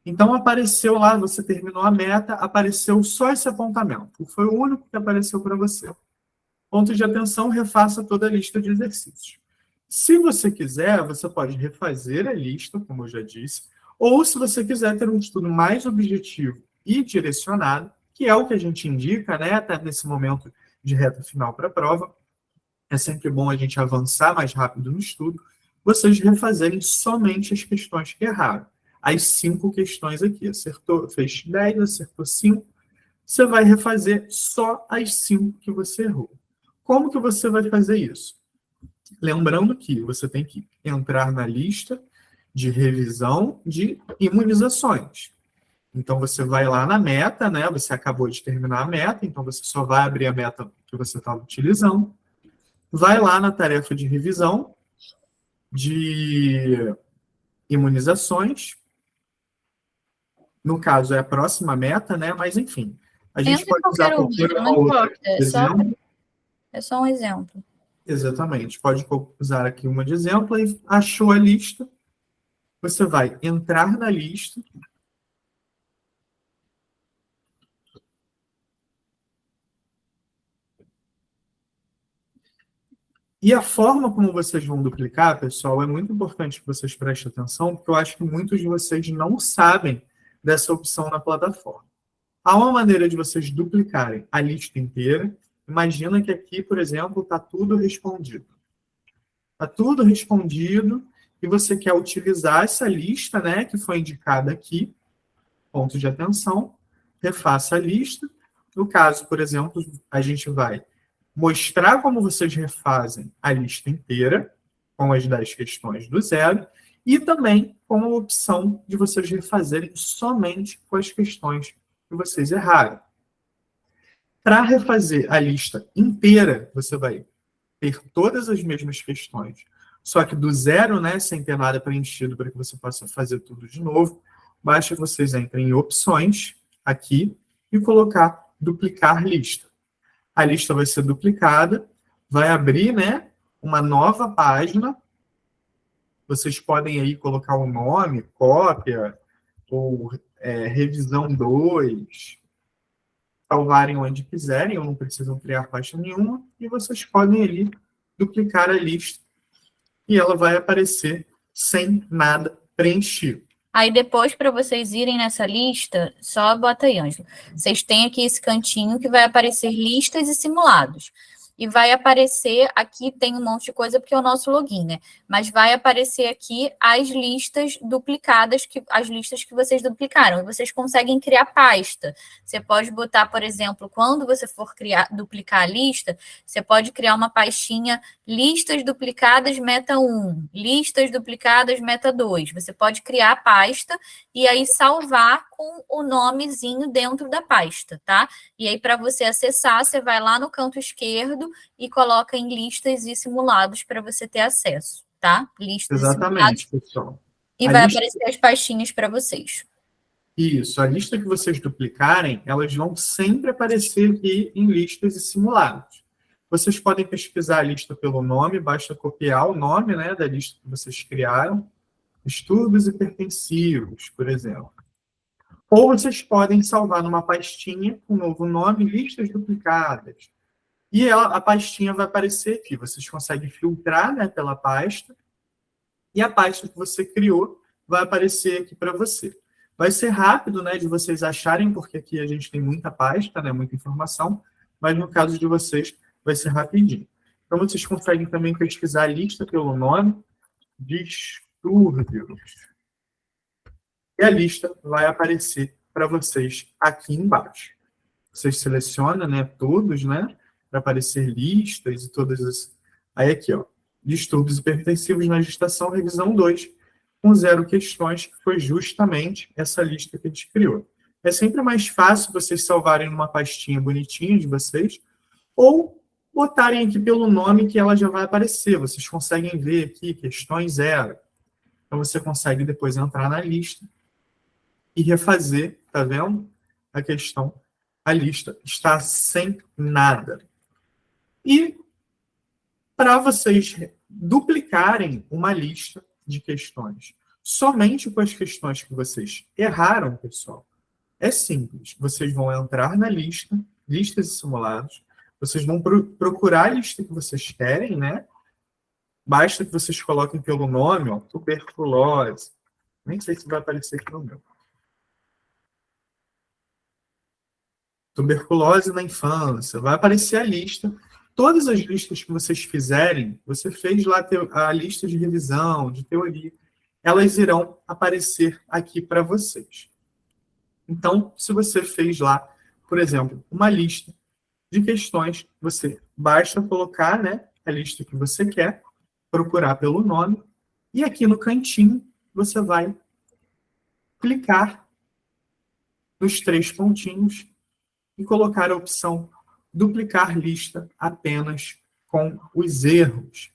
Então, apareceu lá, você terminou a meta, apareceu só esse apontamento. Foi o único que apareceu para você. Ponto de atenção, refaça toda a lista de exercícios. Se você quiser, você pode refazer a lista, como eu já disse, ou se você quiser ter um estudo mais objetivo e direcionado, que é o que a gente indica, né, até nesse momento de reta final para a prova, é sempre bom a gente avançar mais rápido no estudo, vocês refazerem somente as questões que erraram. As 5 questões aqui, acertou, fez 10, acertou 5, você vai refazer só as 5 que você errou. Como que você vai fazer isso? Lembrando que você tem que entrar na lista de revisão de imunizações. Então, você vai lá na meta, né? Você acabou de terminar a meta, então você só vai abrir a meta que você estava utilizando. Vai lá na tarefa de revisão de imunizações. No caso, é a próxima meta, né? Mas, enfim, a gente pode usar qualquer uma outra. É só um exemplo. Exatamente. Pode usar aqui uma de exemplo e achou a lista. Você vai entrar na lista. E a forma como vocês vão duplicar, pessoal, é muito importante que vocês prestem atenção, porque eu acho que muitos de vocês não sabem dessa opção na plataforma. Há uma maneira de vocês duplicarem a lista inteira. Imagina que aqui, por exemplo, está tudo respondido. Está tudo respondido e você quer utilizar essa lista, né, que foi indicada aqui, ponto de atenção, refaça a lista. No caso, por exemplo, a gente vai mostrar como vocês refazem a lista inteira, com as 10 questões do zero, e também com a opção de vocês refazerem somente com as questões que vocês erraram. Para refazer a lista inteira, você vai ter todas as mesmas questões, só que do zero, né, sem ter nada preenchido para que você possa fazer tudo de novo, basta que vocês entrem em opções, aqui, e colocar duplicar lista. A lista vai ser duplicada, vai abrir, né, uma nova página. Vocês podem aí colocar o nome, cópia, ou revisão 2, salvarem onde quiserem, ou não precisam criar pasta nenhuma, e vocês podem ali duplicar a lista, e ela vai aparecer sem nada preenchido. Aí depois, para vocês irem nessa lista, só bota aí, Ângelo. Vocês têm aqui esse cantinho que vai aparecer listas e simulados. E vai aparecer, aqui tem um monte de coisa porque é o nosso login, né? Mas vai aparecer aqui as listas duplicadas, as listas que vocês duplicaram. E vocês conseguem criar pasta. Você pode botar, por exemplo, quando você for duplicar a lista, você pode criar uma pastinha listas duplicadas meta 1, listas duplicadas meta 2. Você pode criar a pasta e aí salvar com o nomezinho dentro da pasta, tá? E aí, para você acessar, você vai lá no canto esquerdo e coloca em listas e simulados para você ter acesso, tá? Listas Exatamente, e simulados, pessoal. E vai aparecer as pastinhas para vocês. Isso, a lista que vocês duplicarem, elas vão sempre aparecer aqui em listas e simulados. Vocês podem pesquisar a lista pelo nome, basta copiar o nome, né, da lista que vocês criaram, distúrbios hipertensivos, por exemplo. Ou vocês podem salvar numa pastinha com um novo nome, listas duplicadas. E a pastinha vai aparecer aqui. Vocês conseguem filtrar, né, pela pasta, e a pasta que você criou vai aparecer aqui para você. Vai ser rápido, né, de vocês acharem, porque aqui a gente tem muita pasta, né, muita informação, mas no caso de vocês vai ser rapidinho. Então, vocês conseguem também pesquisar a lista pelo nome, distúrbios. E a lista vai aparecer para vocês aqui embaixo. Vocês selecionam, né, todos, né, para aparecer listas e todas as... Aí aqui, ó, distúrbios hipertensivos na gestação, revisão 2, com 0 questões, que foi justamente essa lista que a gente criou. É sempre mais fácil vocês salvarem numa pastinha bonitinha de vocês, ou botarem aqui pelo nome que ela já vai aparecer. Vocês conseguem ver aqui, questões 0. Então, você consegue depois entrar na lista e refazer, tá vendo? A questão, a lista está sem nada. E para vocês duplicarem uma lista de questões somente com as questões que vocês erraram, pessoal, é simples. Vocês vão entrar na lista, listas e simulados, vocês vão procurar a lista que vocês querem, né? Basta que vocês coloquem pelo nome, ó, tuberculose. Nem sei se vai aparecer aqui no meu. Tuberculose na infância. Vai aparecer a lista. Todas as listas que vocês fizerem, você fez lá a lista de revisão, de teoria, elas irão aparecer aqui para vocês. Então, se você fez lá, por exemplo, uma lista de questões, você basta colocar, né, a lista que você quer, procurar pelo nome, e aqui no cantinho você vai clicar nos 3 pontinhos e colocar a opção duplicar lista apenas com os erros.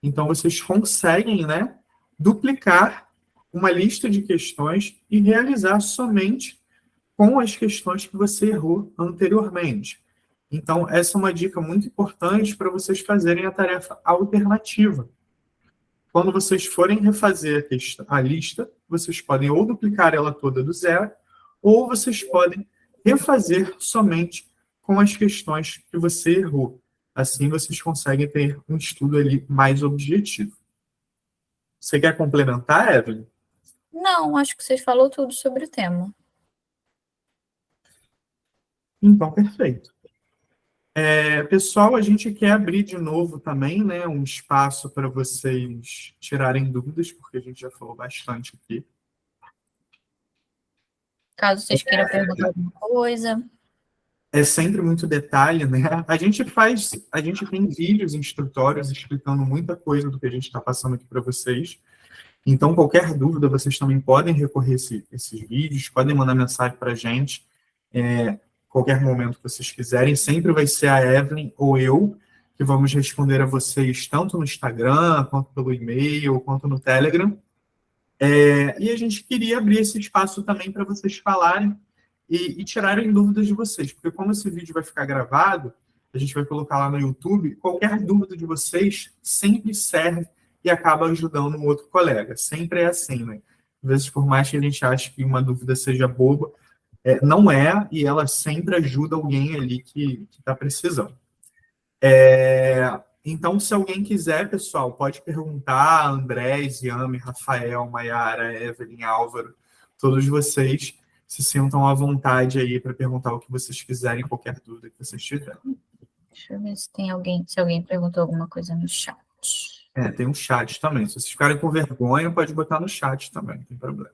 Então, vocês conseguem, né, duplicar uma lista de questões e realizar somente com as questões que você errou anteriormente. Então, essa é uma dica muito importante para vocês fazerem a tarefa alternativa. Quando vocês forem refazer a lista, vocês podem ou duplicar ela toda do zero, ou vocês podem refazer somente com as questões que você errou. Assim, vocês conseguem ter um estudo ali mais objetivo. Você quer complementar, Evelyn? Não, acho que vocês falou tudo sobre o tema. Então, perfeito. Pessoal, a gente quer abrir de novo também, né, um espaço para vocês tirarem dúvidas, porque a gente já falou bastante aqui. Caso vocês queiram perguntar alguma coisa. É sempre muito detalhe, né? A gente tem vídeos instrutórios explicando muita coisa do que a gente está passando aqui para vocês. Então, qualquer dúvida, vocês também podem recorrer esses vídeos, podem mandar mensagem para a gente, qualquer momento que vocês quiserem. Sempre vai ser a Evelyn ou eu que vamos responder a vocês, tanto no Instagram, quanto pelo e-mail, quanto no Telegram. E a gente queria abrir esse espaço também para vocês falarem e tirarem dúvidas de vocês, porque como esse vídeo vai ficar gravado, a gente vai colocar lá no YouTube, qualquer dúvida de vocês sempre serve e acaba ajudando um outro colega. Sempre é assim, né? Às vezes, por mais que a gente ache que uma dúvida seja boba, não é, e ela sempre ajuda alguém ali que está precisando. Então, se alguém quiser, pessoal, pode perguntar, André, Yami, Rafael, Maiara, Evelyn, Álvaro, todos vocês se sintam à vontade aí para perguntar o que vocês quiserem, qualquer dúvida que vocês tiverem. Deixa eu ver se alguém perguntou alguma coisa no chat. Tem um chat também. Se vocês ficarem com vergonha, pode botar no chat também, não tem problema.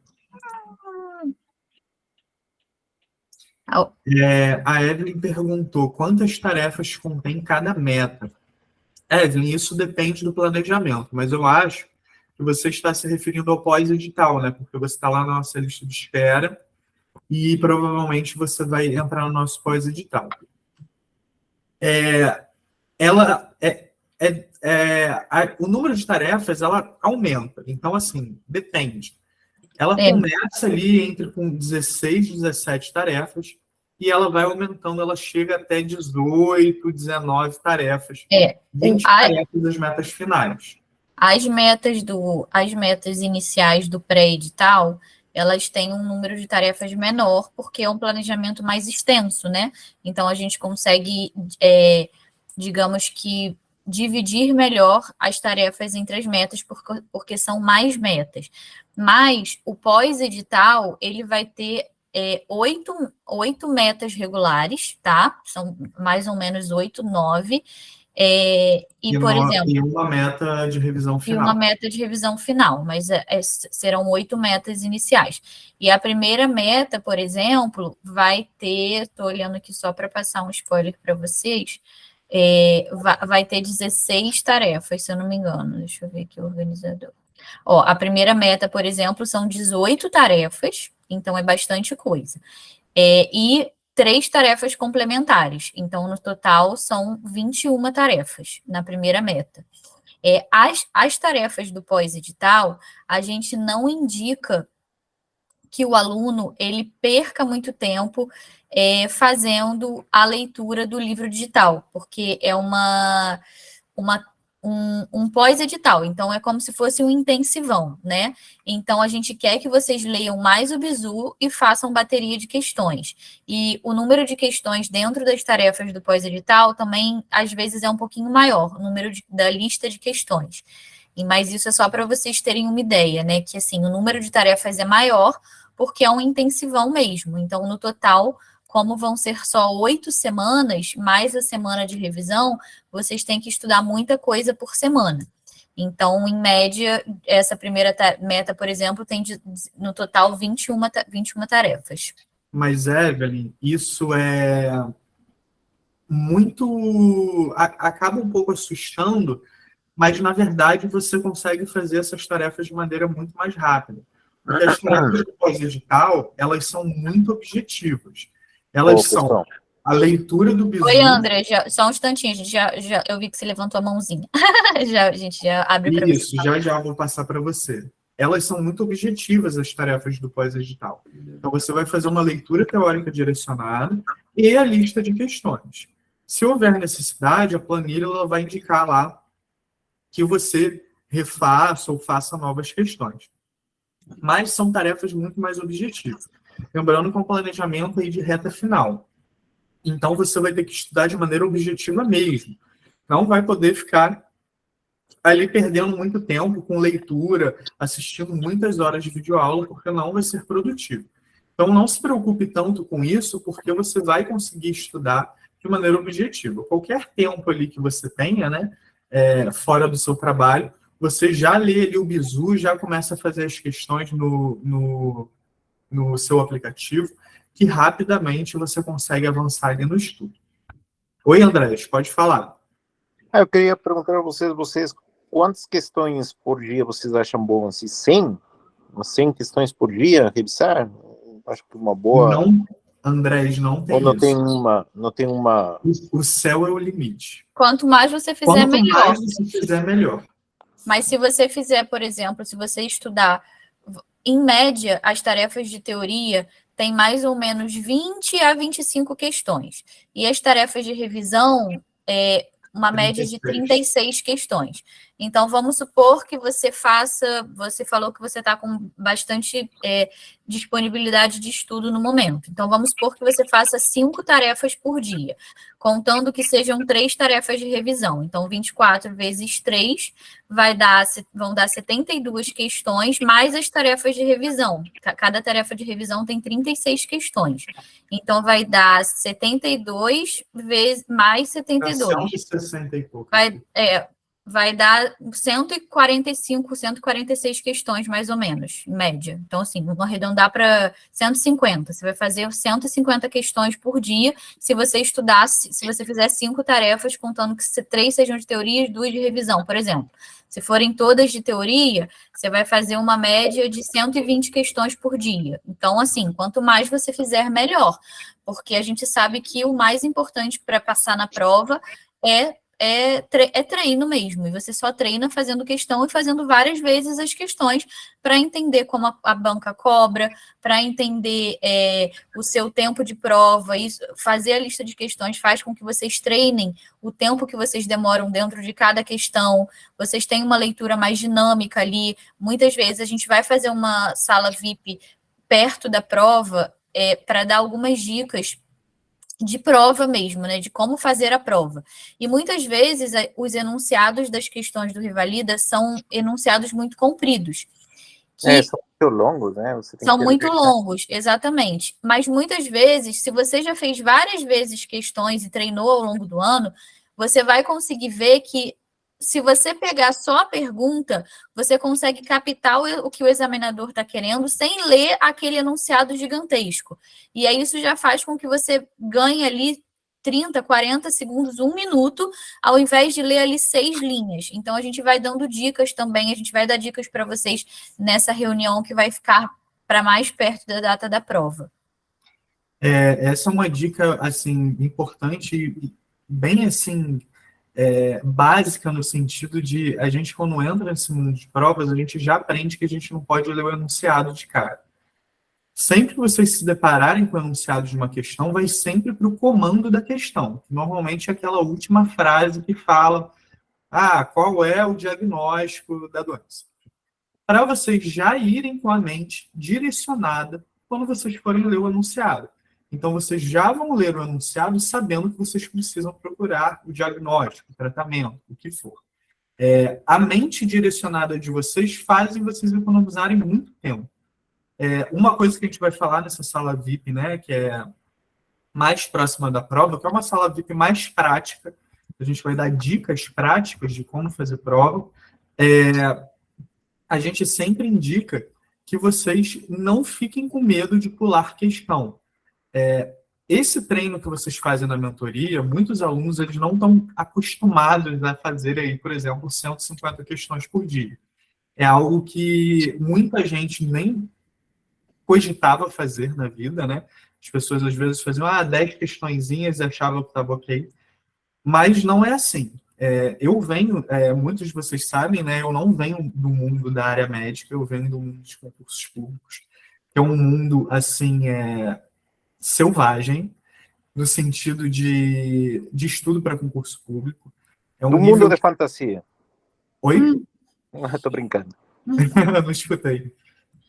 A Evelyn perguntou quantas tarefas contém cada meta. Evelyn, isso depende do planejamento, mas eu acho que você está se referindo ao pós-edital, né? Porque você está lá na nossa lista de espera e provavelmente você vai entrar no nosso pós-edital. O número de tarefas, ela aumenta. Então, assim, depende. Ela começa ali com 16, 17 tarefas e ela vai aumentando, ela chega até 18, 19 tarefas. 20 tarefas das metas finais. As metas iniciais do pré-edital, elas têm um número de tarefas menor, porque é um planejamento mais extenso, né? Então, a gente consegue, digamos que, dividir melhor as tarefas entre as metas, porque são mais metas. Mas o pós-edital, ele vai ter 8 metas regulares, tá? São mais ou menos 8, 9. Por exemplo... E uma meta de revisão final. E uma meta de revisão final, mas serão 8 metas iniciais. E a primeira meta, por exemplo, vai ter... Estou olhando aqui só para passar um spoiler para vocês... vai ter 16 tarefas, se eu não me engano. Deixa eu ver aqui o organizador. Ó, a primeira meta, por exemplo, são 18 tarefas, então é bastante coisa. E 3 tarefas complementares, então no total são 21 tarefas na primeira meta. As tarefas do pós-edital, a gente não indica que o aluno ele perca muito tempo fazendo a leitura do livro digital, porque é um pós-edital, então é como se fosse um intensivão, né? Então a gente quer que vocês leiam mais o bizu e façam bateria de questões. E o número de questões dentro das tarefas do pós-edital também, às vezes, é um pouquinho maior, o número da lista de questões. Mas isso é só para vocês terem uma ideia, né? Que assim, o número de tarefas é maior porque é um intensivão mesmo. Então, no total, como vão ser só 8 semanas, mais a semana de revisão, vocês têm que estudar muita coisa por semana. Então, em média, essa primeira meta, por exemplo, tem no total 21 tarefas. Mas, Evelyn, isso é muito... acaba um pouco assustando, mas, na verdade, você consegue fazer essas tarefas de maneira muito mais rápida. Porque as tarefas do pós-edital, elas são muito objetivas. Elas são a leitura do bizu... Oi, André, só um instantinho, eu vi que você levantou a mãozinha. A gente já abre para você. Isso, já vou passar para você. Elas são muito objetivas, as tarefas do pós-edital. Então, você vai fazer uma leitura teórica direcionada e a lista de questões. Se houver necessidade, a planilha ela vai indicar lá que você refaça ou faça novas questões. Mas são tarefas muito mais objetivas. Lembrando que é um planejamento aí de reta final. Então, você vai ter que estudar de maneira objetiva mesmo. Não vai poder ficar ali perdendo muito tempo com leitura, assistindo muitas horas de videoaula, porque não vai ser produtivo. Então, não se preocupe tanto com isso, porque você vai conseguir estudar de maneira objetiva. Qualquer tempo ali que você tenha, né, fora do seu trabalho, você já lê ali o bizu, já começa a fazer as questões no seu aplicativo, que rapidamente você consegue avançar ali no estudo. Oi, Andrés, pode falar. Eu queria perguntar a vocês quantas questões por dia vocês acham bom? Assim, 100? 100 questões por dia, revisar? Acho que uma boa... Não, Andrés, não tem Ou não isso. Não tem uma... O céu é o limite. Quanto mais você fizer, melhor. Quanto mais você fizer, melhor. Mas se você fizer, por exemplo, se você estudar, em média, as tarefas de teoria têm mais ou menos 20 a 25 questões. E as tarefas de revisão, uma média de 36 questões. Então, vamos supor que você falou que você está com bastante disponibilidade de estudo no momento. Então, vamos supor que você faça 5 tarefas por dia, contando que sejam 3 tarefas de revisão. Então, 24 vezes 3 vão dar 72 questões, mais as tarefas de revisão. Cada tarefa de revisão tem 36 questões. Então, vai dar 72 vezes mais 72. 160 e pouco. Vai dar 145, 146 questões, mais ou menos, em média. Então, assim, vamos arredondar para 150. Você vai fazer 150 questões por dia se você fizer 5 tarefas, contando que 3 sejam de teoria e 2 de revisão, por exemplo. Se forem todas de teoria, você vai fazer uma média de 120 questões por dia. Então, assim, quanto mais você fizer, melhor. Porque a gente sabe que o mais importante para passar na prova é treino mesmo, e você só treina fazendo questão e fazendo várias vezes as questões para entender como a banca cobra, para entender o seu tempo de prova. Isso, fazer a lista de questões faz com que vocês treinem o tempo que vocês demoram dentro de cada questão, vocês têm uma leitura mais dinâmica ali. Muitas vezes a gente vai fazer uma sala VIP perto da prova para dar algumas dicas de prova mesmo, né, de como fazer a prova. E muitas vezes os enunciados das questões do Revalida são enunciados muito compridos. São muito longos, né? São muito longos, exatamente. Mas muitas vezes, se você já fez várias vezes questões e treinou ao longo do ano, você vai conseguir ver que, se você pegar só a pergunta, você consegue captar o que o examinador está querendo sem ler aquele enunciado gigantesco. E aí isso já faz com que você ganhe ali 30, 40 segundos, 1 minuto, ao invés de ler ali 6 linhas. Então, a gente vai dando dicas também, a gente vai dar dicas para vocês nessa reunião que vai ficar para mais perto da data da prova. Essa é uma dica, assim, importante, bem, assim, básica, no sentido de a gente, quando entra nesse mundo de provas, a gente já aprende que a gente não pode ler o enunciado de cara. Sempre que vocês se depararem com o enunciado de uma questão, vai sempre para o comando da questão. Normalmente é aquela última frase que fala, qual é o diagnóstico da doença? Para vocês já irem com a mente direcionada quando vocês forem ler o enunciado. Então, vocês já vão ler o enunciado sabendo que vocês precisam procurar o diagnóstico, o tratamento, o que for. A mente direcionada de vocês fazem vocês economizarem muito tempo. Uma coisa que a gente vai falar nessa sala VIP, né, que é mais próxima da prova, que é uma sala VIP mais prática, a gente vai dar dicas práticas de como fazer prova, a gente sempre indica que vocês não fiquem com medo de pular questão. Esse treino que vocês fazem na mentoria, muitos alunos eles não estão acostumados a fazer aí, por exemplo, 150 questões por dia. É algo que muita gente nem cogitava fazer na vida, né? As pessoas às vezes faziam 10 questõezinhas e achavam que estava ok. Mas não é assim. Eu venho, muitos de vocês sabem, né? Eu não venho do mundo da área médica, eu venho do mundo dos concursos públicos, que é um mundo, assim, selvagem, no sentido de estudo para concurso público. Do mundo de fantasia. Oi? Estou brincando. Não escutei.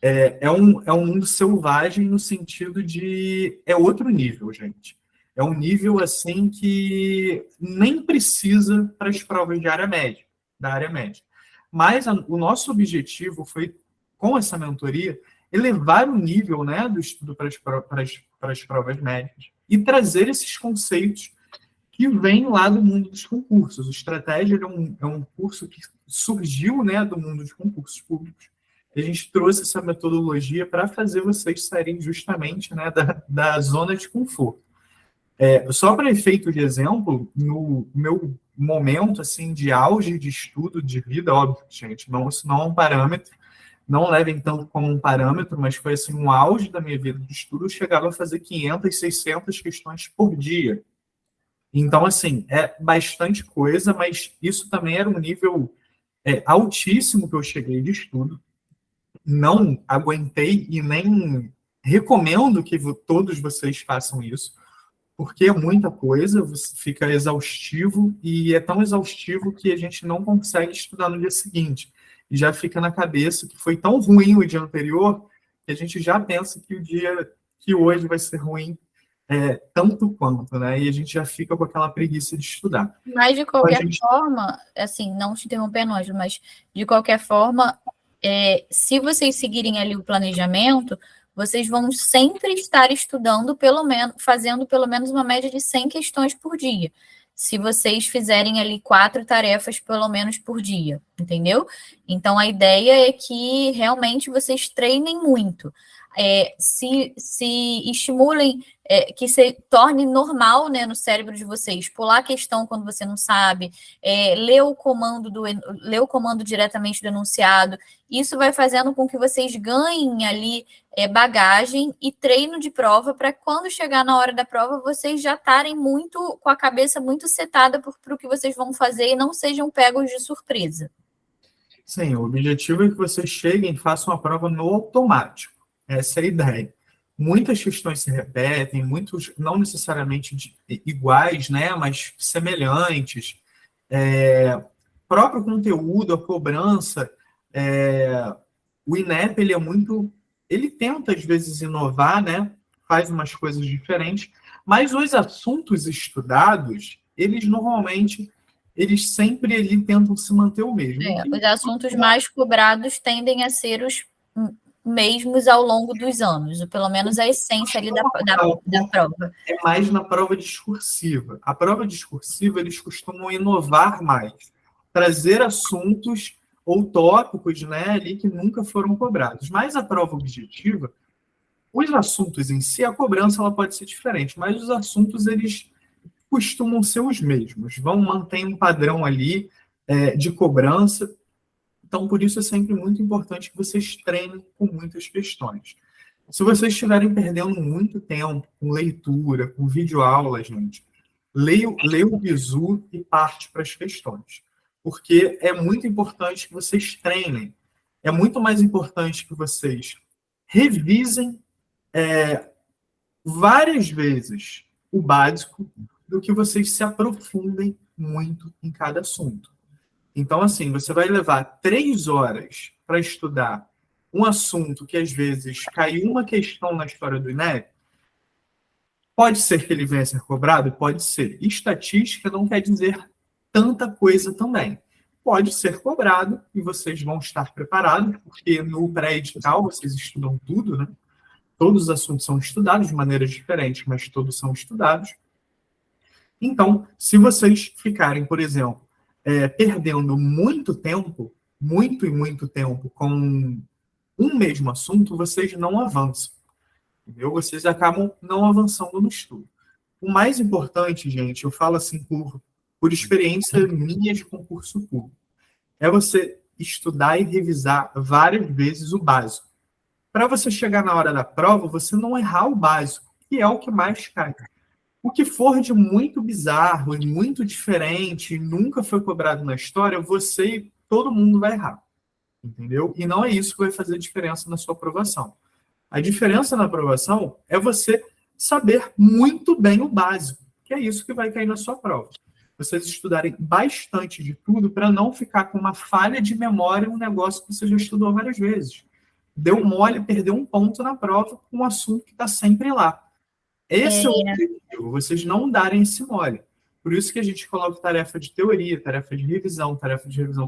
É um mundo selvagem no sentido de... É outro nível, gente. É um nível, assim, que nem precisa para as provas da área médica. Mas o nosso objetivo foi, com essa mentoria, elevar o nível, né, do estudo para as provas médicas e trazer esses conceitos que vêm lá do mundo dos concursos. O Estratégia é um curso que surgiu, né, do mundo dos concursos públicos. A gente trouxe essa metodologia para fazer vocês saírem justamente, né, da zona de conforto. Só para efeito de exemplo, no meu momento, assim, de auge de estudo de vida, óbvio, gente, isso não é um parâmetro, não levem tanto como um parâmetro, mas foi, assim, um auge da minha vida de estudo, eu chegava a fazer 500, 600 questões por dia. Então, assim, é bastante coisa, mas isso também era um nível altíssimo que eu cheguei de estudo. Não aguentei e nem recomendo que todos vocês façam isso, porque é muita coisa, fica exaustivo, e é tão exaustivo que a gente não consegue estudar no dia seguinte. E já fica na cabeça que foi tão ruim o dia anterior, que a gente já pensa que o dia que hoje vai ser ruim tanto quanto, né? E a gente já fica com aquela preguiça de estudar. Mas, de qualquer forma, assim, não te interrompendo, Ângelo, mas, de qualquer forma, se vocês seguirem ali o planejamento, vocês vão sempre estar estudando, fazendo pelo menos uma média de 100 questões por dia. Se vocês fizerem ali 4 tarefas, pelo menos, por dia, entendeu? Então, a ideia é que realmente vocês treinem muito. Se estimulem, que se torne normal, né, no cérebro de vocês, pular a questão quando você não sabe, ler o comando diretamente do enunciado. Isso vai fazendo com que vocês ganhem ali bagagem e treino de prova, para quando chegar na hora da prova, vocês já estarem com a cabeça muito setada para o que vocês vão fazer e não sejam pegos de surpresa. Sim, o objetivo é que vocês cheguem e façam a prova no automático. Essa é a ideia. Muitas questões se repetem, muitos não necessariamente iguais, né, mas semelhantes. Próprio conteúdo, a cobrança, o INEP, ele tenta, às vezes, inovar, né, faz umas coisas diferentes, mas os assuntos estudados, eles sempre ali tentam se manter o mesmo. Os assuntos mais cobrados tendem a ser mesmos ao longo dos anos, ou pelo menos a essência ali da prova. É mais na prova discursiva. A prova discursiva, eles costumam inovar mais, trazer assuntos ou tópicos, né, ali que nunca foram cobrados. Mas a prova objetiva, os assuntos em si, a cobrança ela pode ser diferente, mas os assuntos, eles costumam ser os mesmos, vão manter um padrão ali de cobrança. Então, por isso é sempre muito importante que vocês treinem com muitas questões. Se vocês estiverem perdendo muito tempo com leitura, com videoaula, gente, leia o bizu e parte para as questões. Porque é muito importante que vocês treinem. É muito mais importante que vocês revisem várias vezes o básico do que vocês se aprofundem muito em cada assunto. Então, assim, você vai levar 3 horas para estudar um assunto que, às vezes, caiu uma questão na história do INEP. Pode ser que ele venha a ser cobrado? Pode ser. Estatística não quer dizer tanta coisa também. Pode ser cobrado e vocês vão estar preparados, porque no pré-edital vocês estudam tudo, né? Todos os assuntos são estudados de maneiras diferentes, mas todos são estudados. Então, se vocês ficarem, por exemplo, perdendo muito tempo, muito e muito tempo com um mesmo assunto, vocês não avançam. Entendeu? Vocês acabam não avançando no estudo. O mais importante, gente, eu falo assim por experiência minha de concurso público, é você estudar e revisar várias vezes o básico. Para você chegar na hora da prova, você não errar o básico, que é o que mais cai. O que for de muito bizarro e muito diferente, nunca foi cobrado na história, você e todo mundo vai errar. Entendeu? E não é isso que vai fazer diferença na sua aprovação. A diferença na aprovação é você saber muito bem o básico, que é isso que vai cair na sua prova. Vocês estudarem bastante de tudo para não ficar com uma falha de memória, um negócio que você já estudou várias vezes. Deu mole, perdeu um ponto na prova com um assunto que está sempre lá. Esse é o objetivo, vocês não darem esse mole. Por isso que a gente coloca tarefa de teoria, tarefa de revisão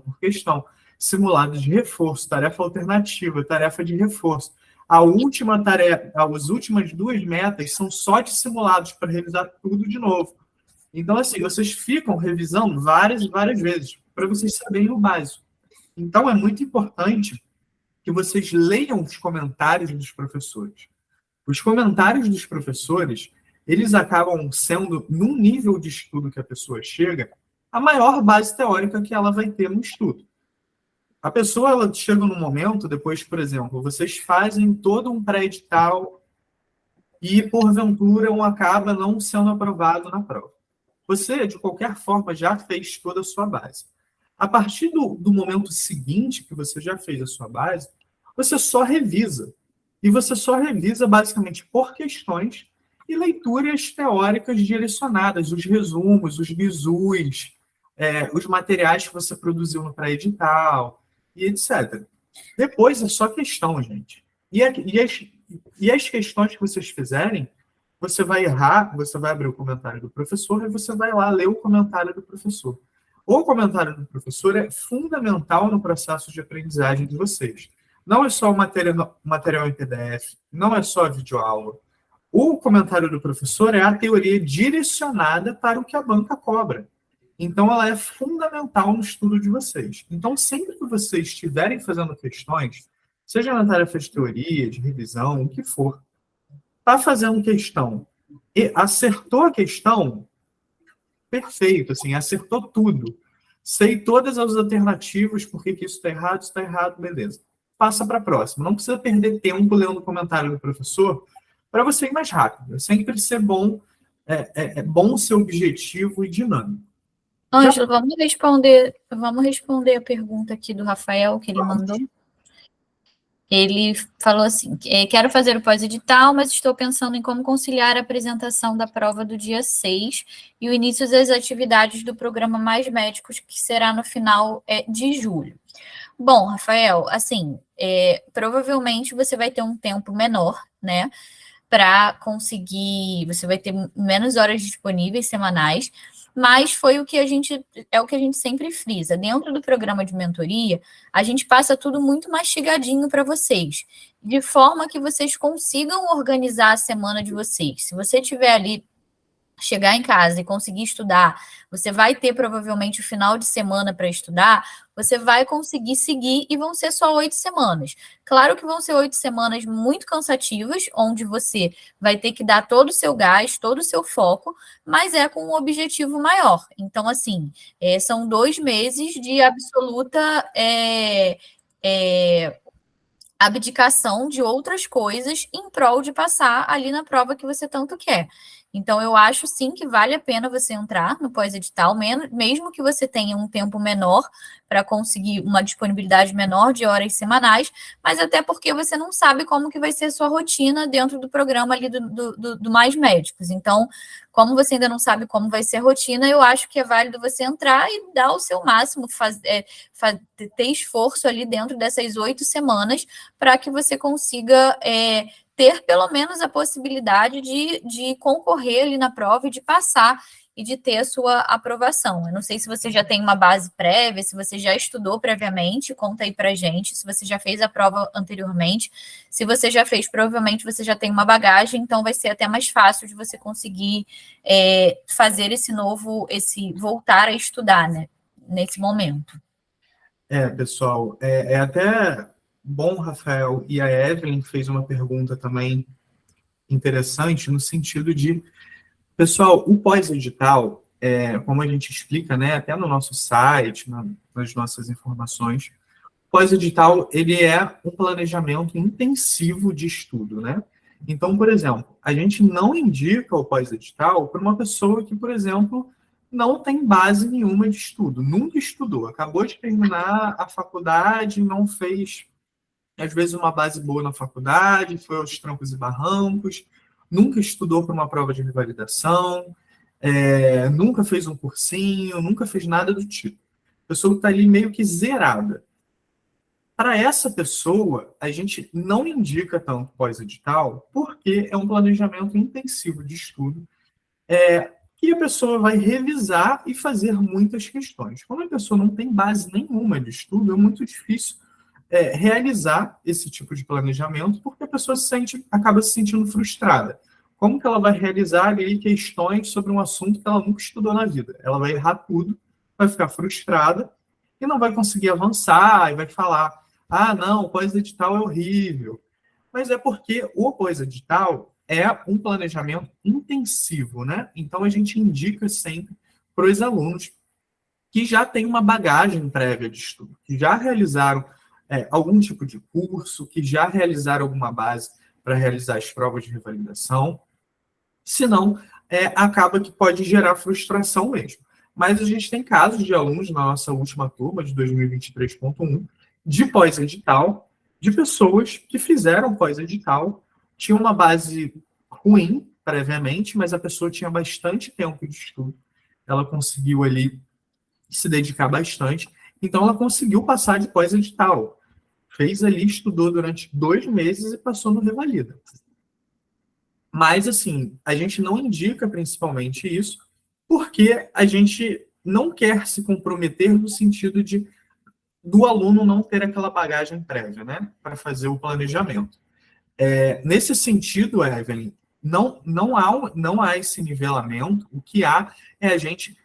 por questão, simulado de reforço, tarefa alternativa, tarefa de reforço. As últimas 2 metas são só de simulados para revisar tudo de novo. Então, assim, vocês ficam revisando várias e várias vezes para vocês saberem o básico. Então, é muito importante que vocês leiam os comentários dos professores. Os comentários dos professores, eles acabam sendo, num nível de estudo que a pessoa chega, a maior base teórica que ela vai ter no estudo. A pessoa, ela chega num momento, depois, por exemplo, vocês fazem todo um pré-edital e, porventura, acaba não sendo aprovado na prova. Você, de qualquer forma, já fez toda a sua base. A partir do momento seguinte que você já fez a sua base, você só revisa. E você só revisa, basicamente, por questões e leituras teóricas direcionadas, os resumos, os bizus, os materiais que você produziu no pré-edital, e etc. Depois é só questão, gente. E as questões que vocês fizerem, você vai errar, você vai abrir o comentário do professor e você vai lá ler o comentário do professor. O comentário do professor é fundamental no processo de aprendizagem de vocês. Não é só o material em PDF, não é só a videoaula. O comentário do professor é a teoria direcionada para o que a banca cobra. Então, ela é fundamental no estudo de vocês. Então, sempre que vocês estiverem fazendo questões, seja na tarefa de teoria, de revisão, o que for, está fazendo questão e acertou a questão, perfeito, assim, acertou tudo. Sei todas as alternativas, por que isso está errado, beleza. Passa para a próxima. Não precisa perder tempo lendo o comentário do professor para você ir mais rápido. É sempre ser bom, é bom ser objetivo e dinâmico. Ângelo, vamos responder a pergunta aqui do Rafael, que ele mandou. Ele falou assim, quero fazer o pós-edital, mas estou pensando em como conciliar a apresentação da prova do dia 6 e o início das atividades do programa Mais Médicos, que será no final de julho. Bom, Rafael, assim, provavelmente você vai ter um tempo menor, né, para conseguir, você vai ter menos horas disponíveis semanais, mas é o que a gente sempre frisa. Dentro do programa de mentoria, a gente passa tudo muito mastigadinho para vocês. de forma que vocês consigam organizar a semana de vocês. Se você tiver ali, chegar em casa e conseguir estudar, você vai ter provavelmente o final de semana para estudar, você vai conseguir seguir e vão ser só 8 semanas. Claro que vão ser 8 semanas muito cansativas, onde você vai ter que dar todo o seu gás, todo o seu foco, mas é com um objetivo maior. Então, assim, são 2 meses de absoluta abdicação de outras coisas em prol de passar ali na prova que você tanto quer. Então, eu acho sim que vale a pena você entrar no pós-edital, mesmo que você tenha um tempo menor para conseguir uma disponibilidade menor de horas semanais, mas até porque você não sabe como que vai ser a sua rotina dentro do programa ali do Mais Médicos. Então, como você ainda não sabe como vai ser a rotina, eu acho que é válido você entrar e dar o seu máximo, ter esforço ali dentro dessas 8 semanas para que você consiga ter pelo menos a possibilidade de concorrer ali na prova e de passar e de ter a sua aprovação. Eu não sei se você já tem uma base prévia, se você já estudou previamente, conta aí pra gente, se você já fez a prova anteriormente. Se você já fez, provavelmente você já tem uma bagagem, então vai ser até mais fácil de você conseguir fazer voltar a estudar, né, nesse momento. Pessoal, é até bom, Rafael, e a Evelyn fez uma pergunta também interessante, no sentido de, pessoal, o pós-edital, como a gente explica, né, até no nosso site, nas nossas informações, o pós-edital, ele é um planejamento intensivo de estudo, né? Então, por exemplo, a gente não indica o pós-edital para uma pessoa que, por exemplo, não tem base nenhuma de estudo, nunca estudou, acabou de terminar a faculdade, não fez, às vezes, uma base boa na faculdade, foi aos trancos e barrancos, nunca estudou para uma prova de revalidação, nunca fez um cursinho, nunca fez nada do tipo. A pessoa está ali meio que zerada. Para essa pessoa, a gente não indica tanto pós-edital, porque é um planejamento intensivo de estudo, que a pessoa vai revisar e fazer muitas questões. Quando a pessoa não tem base nenhuma de estudo, é muito difícil realizar esse tipo de planejamento, porque a pessoa acaba se sentindo frustrada. Como que ela vai realizar ali questões sobre um assunto que ela nunca estudou na vida? Ela vai errar tudo, vai ficar frustrada e não vai conseguir avançar, e vai falar, não, o pós-edital é horrível. Mas é porque o pós-edital é um planejamento intensivo, né? Então, a gente indica sempre para os alunos que já têm uma bagagem prévia de estudo, que já realizaram algum tipo de curso, que já realizaram alguma base para realizar as provas de revalidação. Senão, acaba que pode gerar frustração mesmo. Mas a gente tem casos de alunos na nossa última turma, de 2023.1, de pós-edital, de pessoas que fizeram pós-edital, tinham uma base ruim previamente, mas a pessoa tinha bastante tempo de estudo. Ela conseguiu ali se dedicar bastante, então ela conseguiu passar de pós-edital. Fez ali, estudou durante 2 meses e passou no Revalida. Mas, assim, a gente não indica principalmente isso, porque a gente não quer se comprometer no sentido do aluno não ter aquela bagagem prévia, né, para fazer o planejamento. Nesse sentido, Evelyn, não há esse nivelamento. O que há é a gente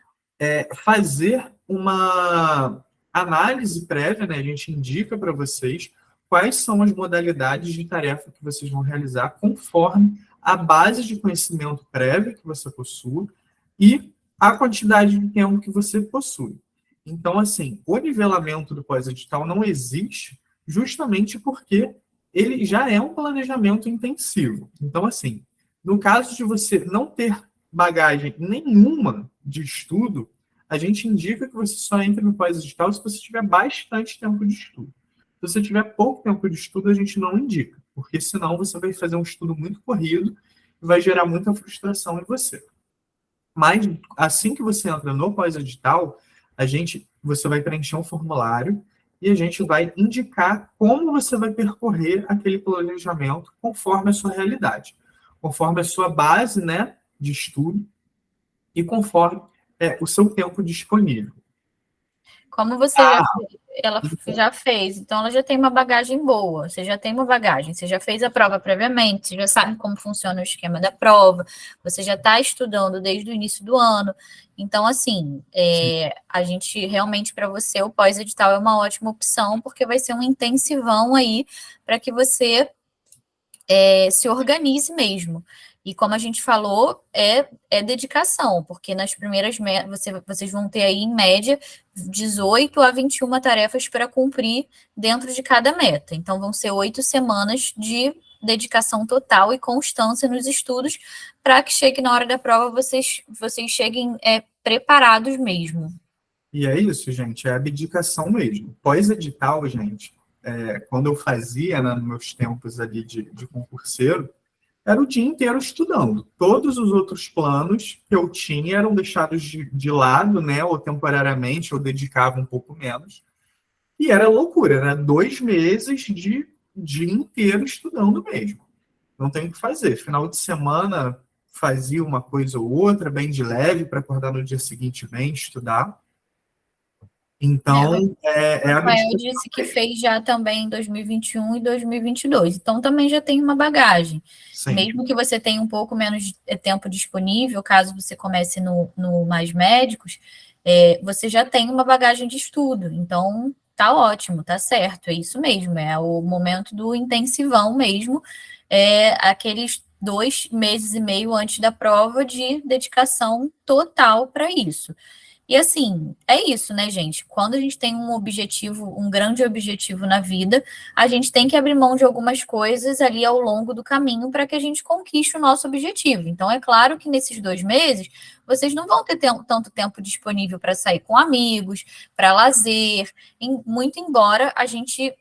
fazer uma análise prévia, né? A gente indica para vocês quais são as modalidades de tarefa que vocês vão realizar conforme a base de conhecimento prévia que você possui e a quantidade de tempo que você possui. Então, assim, o nivelamento do pós-edital não existe justamente porque ele já é um planejamento intensivo. Então, assim, no caso de você não ter bagagem nenhuma de estudo, a gente indica que você só entre no pós-edital se você tiver bastante tempo de estudo. Se você tiver pouco tempo de estudo, a gente não indica, porque senão você vai fazer um estudo muito corrido e vai gerar muita frustração em você. Mas assim que você entra no pós-edital, você vai preencher um formulário e a gente vai indicar como você vai percorrer aquele planejamento conforme a sua realidade, conforme a sua base, né, de estudo e conforme o seu tempo disponível. Como você já ela já fez, então ela já tem uma bagagem boa, você já tem uma bagagem, você já fez a prova previamente, você já sabe como funciona o esquema da prova, você já está estudando desde o início do ano. Então, assim, a gente realmente, para você, o pós-edital é uma ótima opção, porque vai ser um intensivão aí para que você se organize mesmo. E como a gente falou, é dedicação, porque nas primeiras vocês vão ter aí, em média, 18 a 21 tarefas para cumprir dentro de cada meta. Então, vão ser 8 semanas de dedicação total e constância nos estudos, para que chegue na hora da prova, vocês cheguem preparados mesmo. E é isso, gente, é abdicação mesmo. Pós-edital, gente, quando eu fazia, né, nos meus tempos ali de concurseiro, era o dia inteiro estudando. Todos os outros planos que eu tinha eram deixados de lado, né, ou temporariamente, eu dedicava um pouco menos. E era loucura, né? 2 meses de dia inteiro estudando mesmo. Não tem o que fazer. Final de semana fazia uma coisa ou outra, bem de leve, para acordar no dia seguinte bem, estudar. Então, O Rafael disse que fez já também em 2021 e 2022. Então, também já tem uma bagagem. Sim. Mesmo que você tenha um pouco menos de tempo disponível, caso você comece no Mais Médicos, você já tem uma bagagem de estudo. Então, tá ótimo, tá certo. É isso mesmo. É o momento do intensivão mesmo. Aqueles 2 meses e meio antes da prova de dedicação total para isso. E assim, é isso, né, gente? Quando a gente tem um objetivo, um grande objetivo na vida, a gente tem que abrir mão de algumas coisas ali ao longo do caminho para que a gente conquiste o nosso objetivo. Então, é claro que nesses 2 meses, vocês não vão ter tanto tempo disponível para sair com amigos, para lazer, muito embora a gente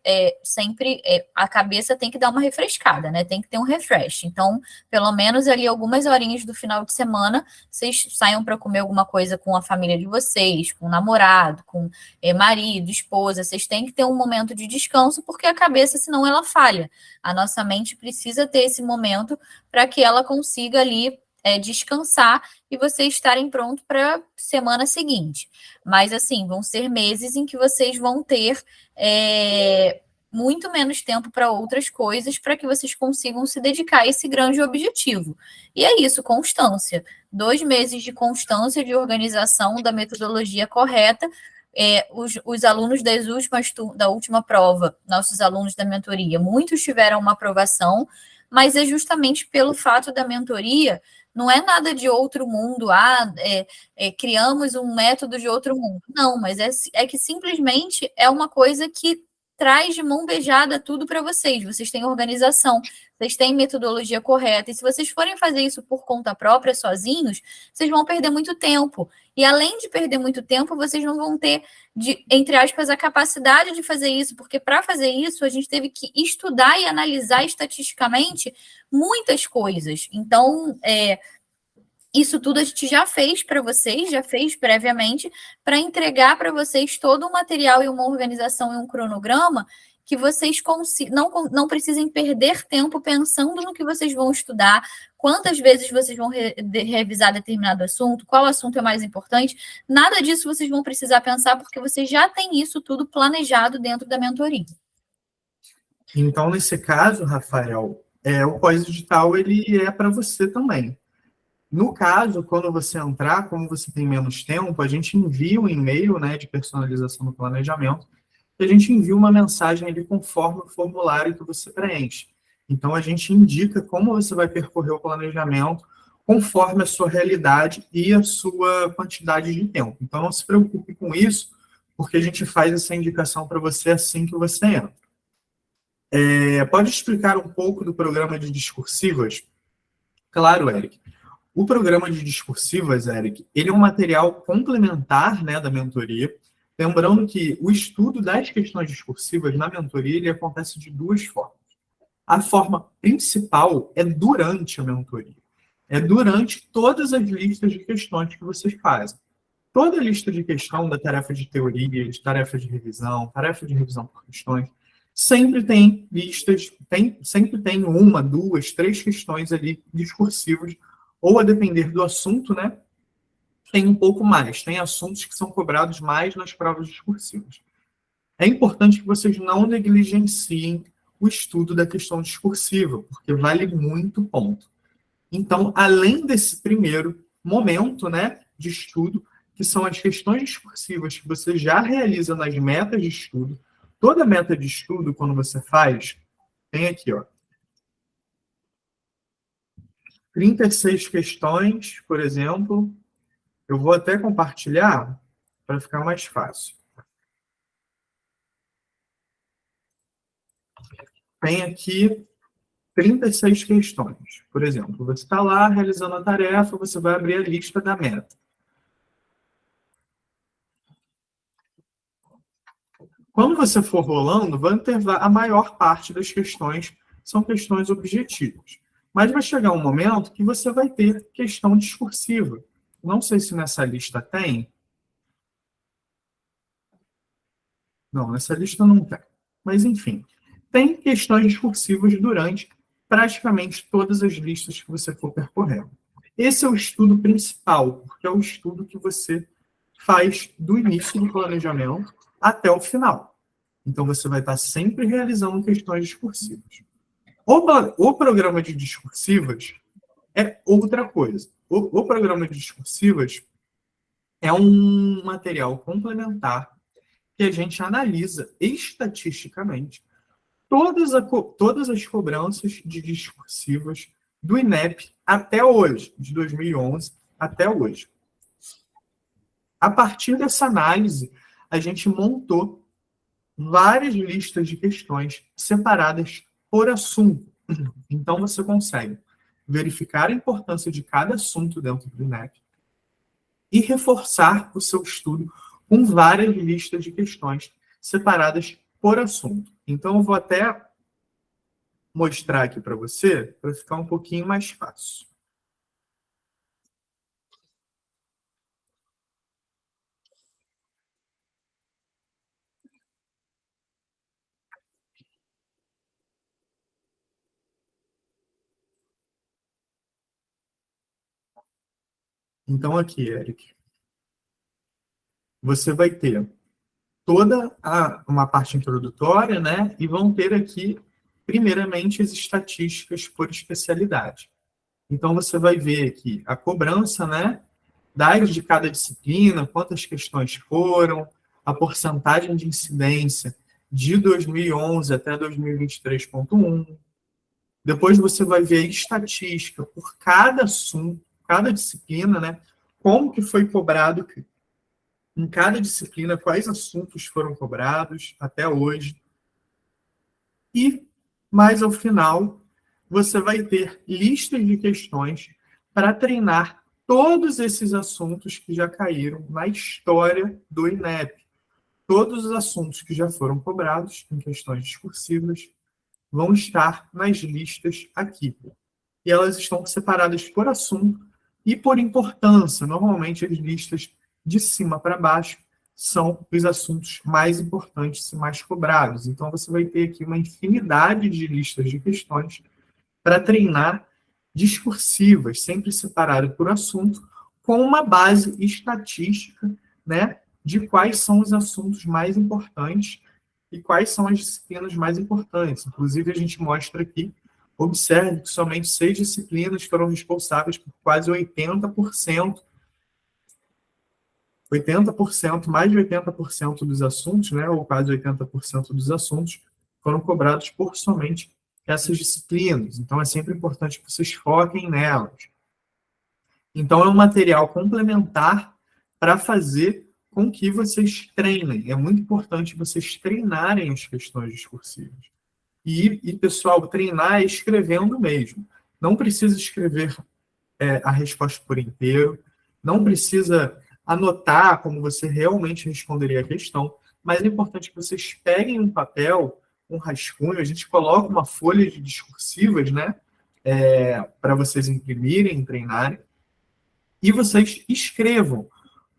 sempre, a cabeça tem que dar uma refrescada, né? Tem que ter um refresh. Então, pelo menos ali algumas horinhas do final de semana, vocês saiam para comer alguma coisa com a família de vocês, com o namorado, com marido, esposa. Vocês têm que ter um momento de descanso, porque a cabeça, senão ela falha. A nossa mente precisa ter esse momento para que ela consiga ali descansar e vocês estarem prontos para a semana seguinte. Mas, assim, vão ser meses em que vocês vão ter muito menos tempo para outras coisas, para que vocês consigam se dedicar a esse grande objetivo. E é isso, constância. 2 meses de constância, de organização da metodologia correta. Os alunos da última prova, nossos alunos da mentoria, muitos tiveram uma aprovação, mas é justamente pelo fato da mentoria, não é nada de outro mundo, criamos um método de outro mundo. Não, mas é que simplesmente é uma coisa que traz de mão beijada tudo para vocês. Vocês têm organização, vocês têm metodologia correta. E se vocês forem fazer isso por conta própria, sozinhos, vocês vão perder muito tempo. E além de perder muito tempo, vocês não vão ter, entre aspas, a capacidade de fazer isso, porque para fazer isso, a gente teve que estudar e analisar estatisticamente muitas coisas. Então, isso tudo a gente já fez para vocês, já fez previamente, para entregar para vocês todo um material e uma organização e um cronograma que vocês não precisem perder tempo pensando no que vocês vão estudar, quantas vezes vocês vão revisar determinado assunto, qual assunto é mais importante. Nada disso vocês vão precisar pensar, porque vocês já têm isso tudo planejado dentro da mentoria. Então, nesse caso, Rafael, o pós-edital ele é para você também. No caso, quando você entrar, como você tem menos tempo, a gente envia um e-mail, né, de personalização do planejamento, e a gente envia uma mensagem ali conforme o formulário que você preenche. Então, a gente indica como você vai percorrer o planejamento conforme a sua realidade e a sua quantidade de tempo. Então, não se preocupe com isso, porque a gente faz essa indicação para você assim que você entra. Pode explicar um pouco do programa de discursivas? Claro, Eric. O programa de discursivas, Eric, ele é um material complementar, né, da mentoria. Lembrando que o estudo das questões discursivas na mentoria ele acontece de 2 formas. A forma principal é durante a mentoria. É durante todas as listas de questões que vocês fazem. Toda lista de questão da tarefa de teoria, de tarefa de revisão por questões, sempre tem listas, sempre tem 1, 2, 3 questões ali discursivas, ou a depender do assunto, né, tem um pouco mais. Tem assuntos que são cobrados mais nas provas discursivas. é importante que vocês não negligenciem o estudo da questão discursiva, porque vale muito ponto. Então, além desse primeiro momento, né, de estudo, que são as questões discursivas que você já realiza nas metas de estudo, toda meta de estudo, quando você faz, tem aqui, ó, 36 questões, por exemplo. Eu vou até compartilhar para ficar mais fácil. Tem aqui 36 questões. Por exemplo, você está lá realizando a tarefa, você vai abrir a lista da meta. Quando você for rolando, vai ter a maior parte das questões são questões objetivas. Mas vai chegar um momento que você vai ter questão discursiva. Não sei se nessa lista tem. Não, nessa lista não tem. Mas, enfim, tem questões discursivas durante praticamente todas as listas que você for percorrendo. Esse é o estudo principal, porque é o estudo que você faz do início do planejamento até o final. Então, você vai estar sempre realizando questões discursivas. O programa de discursivas é outra coisa. O programa de discursivas é um material complementar que a gente analisa estatisticamente todas as cobranças de discursivas do INEP até hoje, de 2011 até hoje. A partir dessa análise, a gente montou várias listas de questões separadas por assunto. Então, você consegue verificar a importância de cada assunto dentro do INEP e reforçar o seu estudo com várias listas de questões separadas por assunto. Então, eu vou até mostrar aqui para você, para ficar um pouquinho mais fácil. Então, aqui, Eric, você vai ter toda uma parte introdutória, né? E vão ter aqui, primeiramente, as estatísticas por especialidade. Então, você vai ver aqui a cobrança, né? De cada disciplina, quantas questões foram, a porcentagem de incidência de 2011 até 2023.1. Depois você vai ver a estatística por cada assunto, cada disciplina, né? Como que foi cobrado em cada disciplina, quais assuntos foram cobrados até hoje. E, mais ao final, você vai ter listas de questões para treinar todos esses assuntos que já caíram na história do INEP. Todos os assuntos que já foram cobrados em questões discursivas vão estar nas listas aqui. E elas estão separadas por assunto e por importância. Normalmente, as listas de cima para baixo são os assuntos mais importantes e mais cobrados. Então, você vai ter aqui uma infinidade de listas de questões para treinar discursivas, sempre separado por assunto, com uma base estatística, né, de quais são os assuntos mais importantes e quais são as disciplinas mais importantes. Inclusive, a gente mostra aqui, observe que somente 6 disciplinas foram responsáveis por quase 80%, mais de 80% dos assuntos, né, ou quase 80% dos assuntos, foram cobrados por somente essas disciplinas. Então, é sempre importante que vocês foquem nelas. Então, é um material complementar para fazer com que vocês treinem. É muito importante vocês treinarem as questões discursivas. E pessoal, treinar é escrevendo mesmo. Não precisa escrever a resposta por inteiro, não precisa anotar como você realmente responderia a questão, mas é importante que vocês peguem um papel, um rascunho, a gente coloca uma folha de discursivas, né, para vocês imprimirem, treinarem, e vocês escrevam,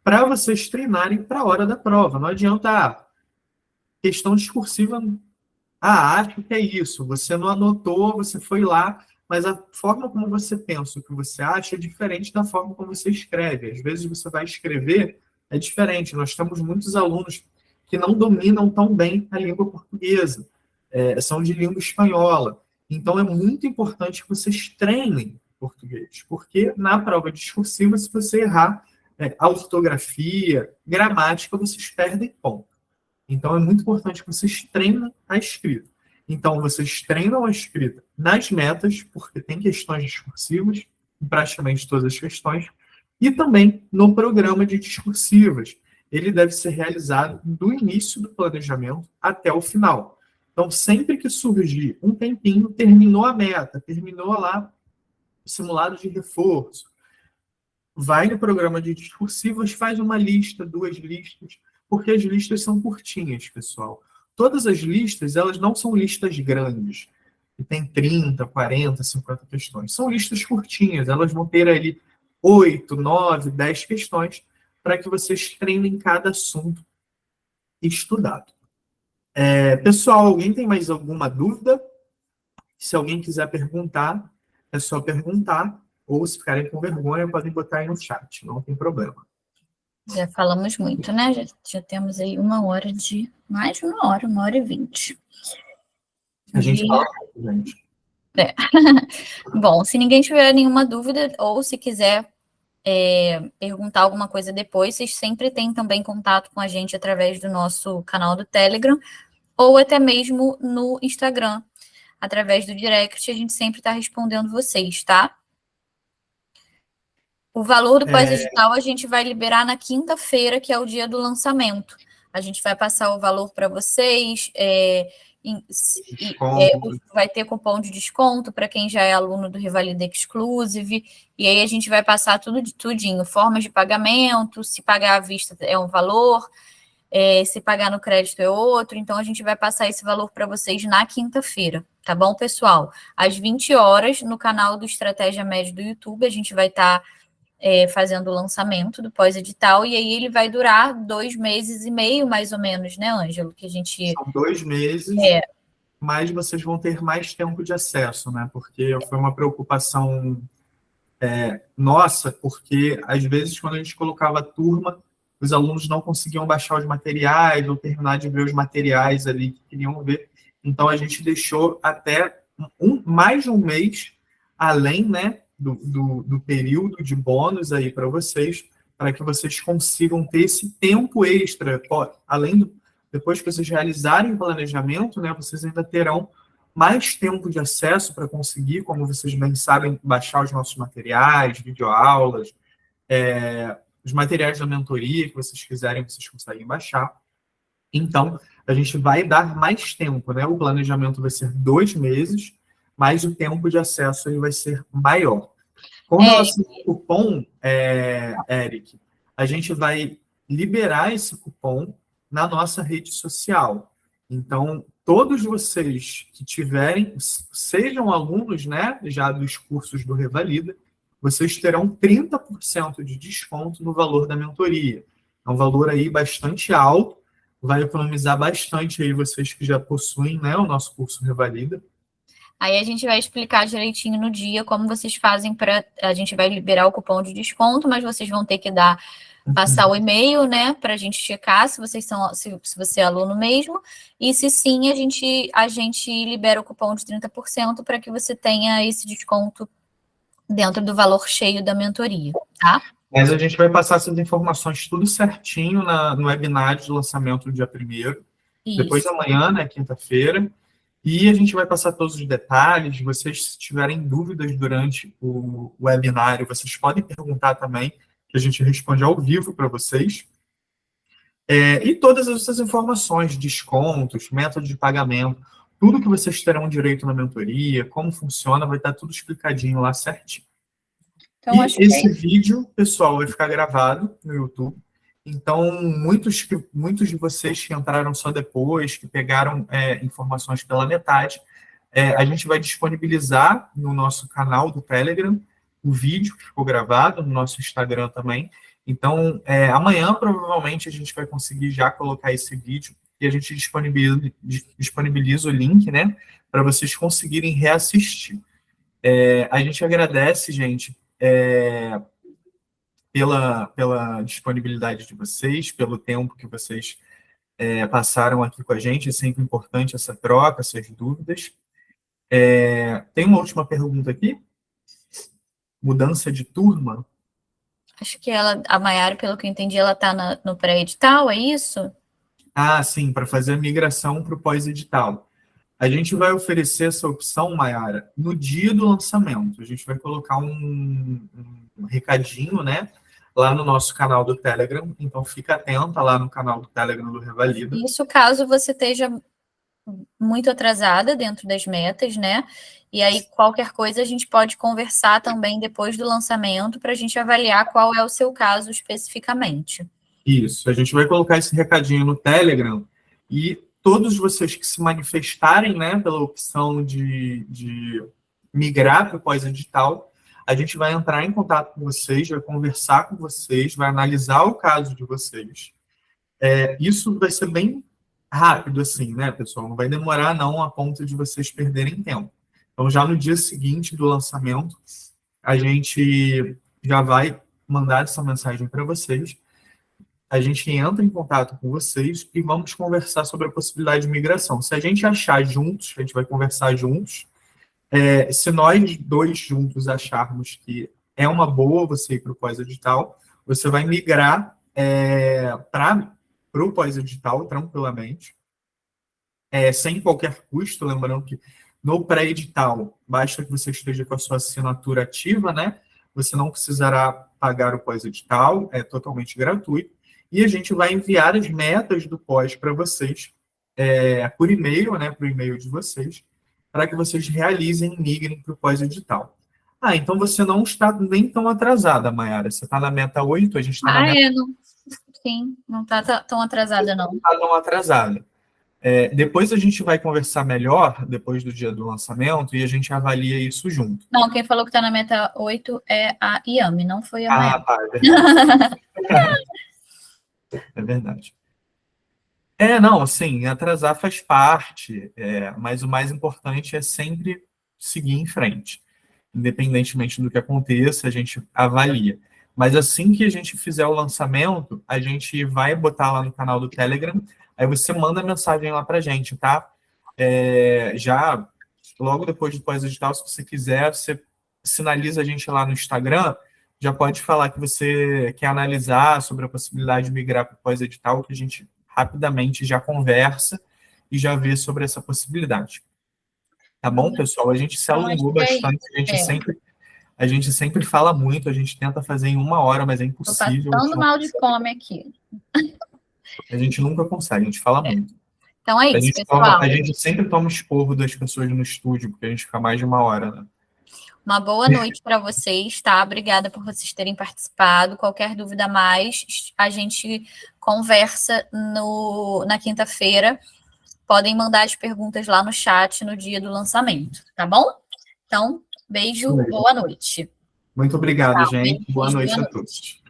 para vocês treinarem para a hora da prova. Não adianta, questão discursiva, acho que é isso, você não anotou, você foi lá, mas a forma como você pensa, o que você acha, é diferente da forma como você escreve. Às vezes você vai escrever, é diferente. Nós temos muitos alunos que não dominam tão bem a língua portuguesa, são de língua espanhola. Então, é muito importante que vocês treinem português, porque na prova discursiva, se você errar a ortografia, gramática, vocês perdem ponto. Então, é muito importante que vocês treinem a escrita. Então, vocês treinam a escrita nas metas, porque tem questões discursivas, praticamente todas as questões, e também no programa de discursivas. Ele deve ser realizado do início do planejamento até o final. Então, sempre que surgir um tempinho, terminou a meta, terminou lá o simulado de reforço, vai no programa de discursivas, faz uma lista, 2 listas, porque as listas são curtinhas, pessoal. Todas as listas, elas não são listas grandes, que tem 30, 40, 50 questões. São listas curtinhas, elas vão ter ali 8, 9, 10 questões para que vocês treinem cada assunto estudado. Pessoal, alguém tem mais alguma dúvida? Se alguém quiser perguntar, é só perguntar, ou se ficarem com vergonha, podem botar aí no chat, não tem problema. Já falamos muito, né? Já temos aí mais de 1h, 1h20. A gente fala muito, gente. Bom, se ninguém tiver nenhuma dúvida, ou se quiser perguntar alguma coisa depois, vocês sempre têm também contato com a gente através do nosso canal do Telegram, ou até mesmo no Instagram, através do direct, a gente sempre está respondendo vocês, tá? O valor do pós-edital a gente vai liberar na quinta-feira, que é o dia do lançamento. A gente vai passar o valor para vocês, vai ter cupom de desconto para quem já é aluno do Revalida Exclusive, e aí a gente vai passar tudinho, formas de pagamento, se pagar à vista é um valor, se pagar no crédito é outro, então a gente vai passar esse valor para vocês na quinta-feira, tá bom, pessoal? Às 20 horas, no canal do Estratégia Média do YouTube, a gente vai estar fazendo o lançamento do pós-edital, e aí ele vai durar 2 meses e meio, mais ou menos, né, Ângelo? Que a gente... São 2 meses, mas vocês vão ter mais tempo de acesso, né? Porque foi uma preocupação nossa, porque às vezes quando a gente colocava a turma, os alunos não conseguiam baixar os materiais ou terminar de ver os materiais ali que queriam ver. Então a gente deixou até mais de um mês, além, né, do período de bônus aí para vocês, para que vocês consigam ter esse tempo extra. Além depois que vocês realizarem o planejamento, né, vocês ainda terão mais tempo de acesso para conseguir, como vocês bem sabem, baixar os nossos materiais, videoaulas, os materiais da mentoria que vocês quiserem, vocês conseguem baixar. Então, a gente vai dar mais tempo, né? O planejamento vai ser 2 meses, mas o tempo de acesso aí vai ser maior. Com relação ao cupom, Eric, a gente vai liberar esse cupom na nossa rede social. Então, todos vocês que tiverem, sejam alunos, né, já dos cursos do Revalida, vocês terão 30% de desconto no valor da mentoria. É um valor aí bastante alto, vai economizar bastante aí vocês que já possuem, né, o nosso curso Revalida. Aí a gente vai explicar direitinho no dia como vocês fazem a gente vai liberar o cupom de desconto, mas vocês vão ter que passar o e-mail, né, para a gente checar se você é aluno mesmo, e se sim, a gente libera o cupom de 30% para que você tenha esse desconto dentro do valor cheio da mentoria, tá? Mas a gente vai passar essas informações tudo certinho no webinar de lançamento do dia 1º, depois da manhã, né, quinta-feira, e a gente vai passar todos os detalhes. Vocês, se tiverem dúvidas durante o webinário, vocês podem perguntar também, que a gente responde ao vivo para vocês. E todas essas informações, descontos, método de pagamento, tudo que vocês terão direito na mentoria, como funciona, vai estar tudo explicadinho lá certinho. Então, esse vídeo, pessoal, vai ficar gravado no YouTube. Então, muitos de vocês que entraram só depois, que pegaram informações pela metade, a gente vai disponibilizar no nosso canal do Telegram o vídeo que ficou gravado, no nosso Instagram também. Então, amanhã, provavelmente, a gente vai conseguir já colocar esse vídeo e a gente disponibiliza o link, né, para vocês conseguirem reassistir. A gente agradece, gente, pela disponibilidade de vocês, pelo tempo que vocês passaram aqui com a gente. É sempre importante essa troca, essas dúvidas. Tem uma última pergunta aqui? Mudança de turma? Acho que a Maiara, pelo que eu entendi, ela está no pré-edital, é isso? Ah, sim, para fazer a migração para o pós-edital. A gente vai oferecer essa opção, Maiara, no dia do lançamento. A gente vai colocar um recadinho, né, lá no nosso canal do Telegram. Então, fica atenta lá no canal do Telegram do Revalida. Isso caso você esteja muito atrasada dentro das metas, né? E aí, qualquer coisa, a gente pode conversar também depois do lançamento para a gente avaliar qual é o seu caso especificamente. Isso, a gente vai colocar esse recadinho no Telegram e todos vocês que se manifestarem, né, pela opção de migrar para o pós-edital, a gente vai entrar em contato com vocês, vai conversar com vocês, vai analisar o caso de vocês. Isso vai ser bem rápido, assim, né, pessoal? Não vai demorar, não, a ponto de vocês perderem tempo. Então, já no dia seguinte do lançamento, a gente já vai mandar essa mensagem para vocês. A gente entra em contato com vocês e vamos conversar sobre a possibilidade de migração. Se a gente achar juntos, a gente vai conversar juntos. Se nós dois juntos acharmos que é uma boa você ir para o pós-edital, você vai migrar para o pós-edital tranquilamente, sem qualquer custo. Lembrando que no pré-edital, basta que você esteja com a sua assinatura ativa, né? Você não precisará pagar o pós-edital, é totalmente gratuito. E a gente vai enviar as metas do pós para vocês, por e-mail, né, para o e-mail de vocês, para que vocês realizem e migrem para o pós-edital. Então você não está nem tão atrasada, Maiara. Você está na meta 8, a gente está na meta... Sim, não está tão atrasada, não. Não está tão atrasada. Depois a gente vai conversar melhor, depois do dia do lançamento, e a gente avalia isso junto. Não, quem falou que está na meta 8 é a Yami, não foi a Maiara. Tá, é verdade. É verdade. Não, assim, atrasar faz parte, mas o mais importante é sempre seguir em frente. Independentemente do que aconteça, a gente avalia. Mas assim que a gente fizer o lançamento, a gente vai botar lá no canal do Telegram, aí você manda mensagem lá pra gente, tá? Já logo depois do pós-edital, se você quiser, você sinaliza a gente lá no Instagram, já pode falar que você quer analisar sobre a possibilidade de migrar para o pós-edital, que a gente rapidamente já conversa e já vê sobre essa possibilidade. Tá bom, pessoal? A gente se alongou bastante, a gente sempre fala muito, a gente tenta fazer em 1 hora, mas é impossível. Tô passando mal de fome aqui. A gente nunca consegue, a gente fala muito. Então é isso, pessoal. A gente sempre toma esporro das pessoas no estúdio, porque a gente fica mais de 1 hora, né? Uma boa noite para vocês, tá? Obrigada por vocês terem participado. Qualquer dúvida a mais, a gente conversa na quinta-feira. Podem mandar as perguntas lá no chat no dia do lançamento, tá bom? Então, beijo, boa noite. Muito obrigado, gente. Boa noite a todos.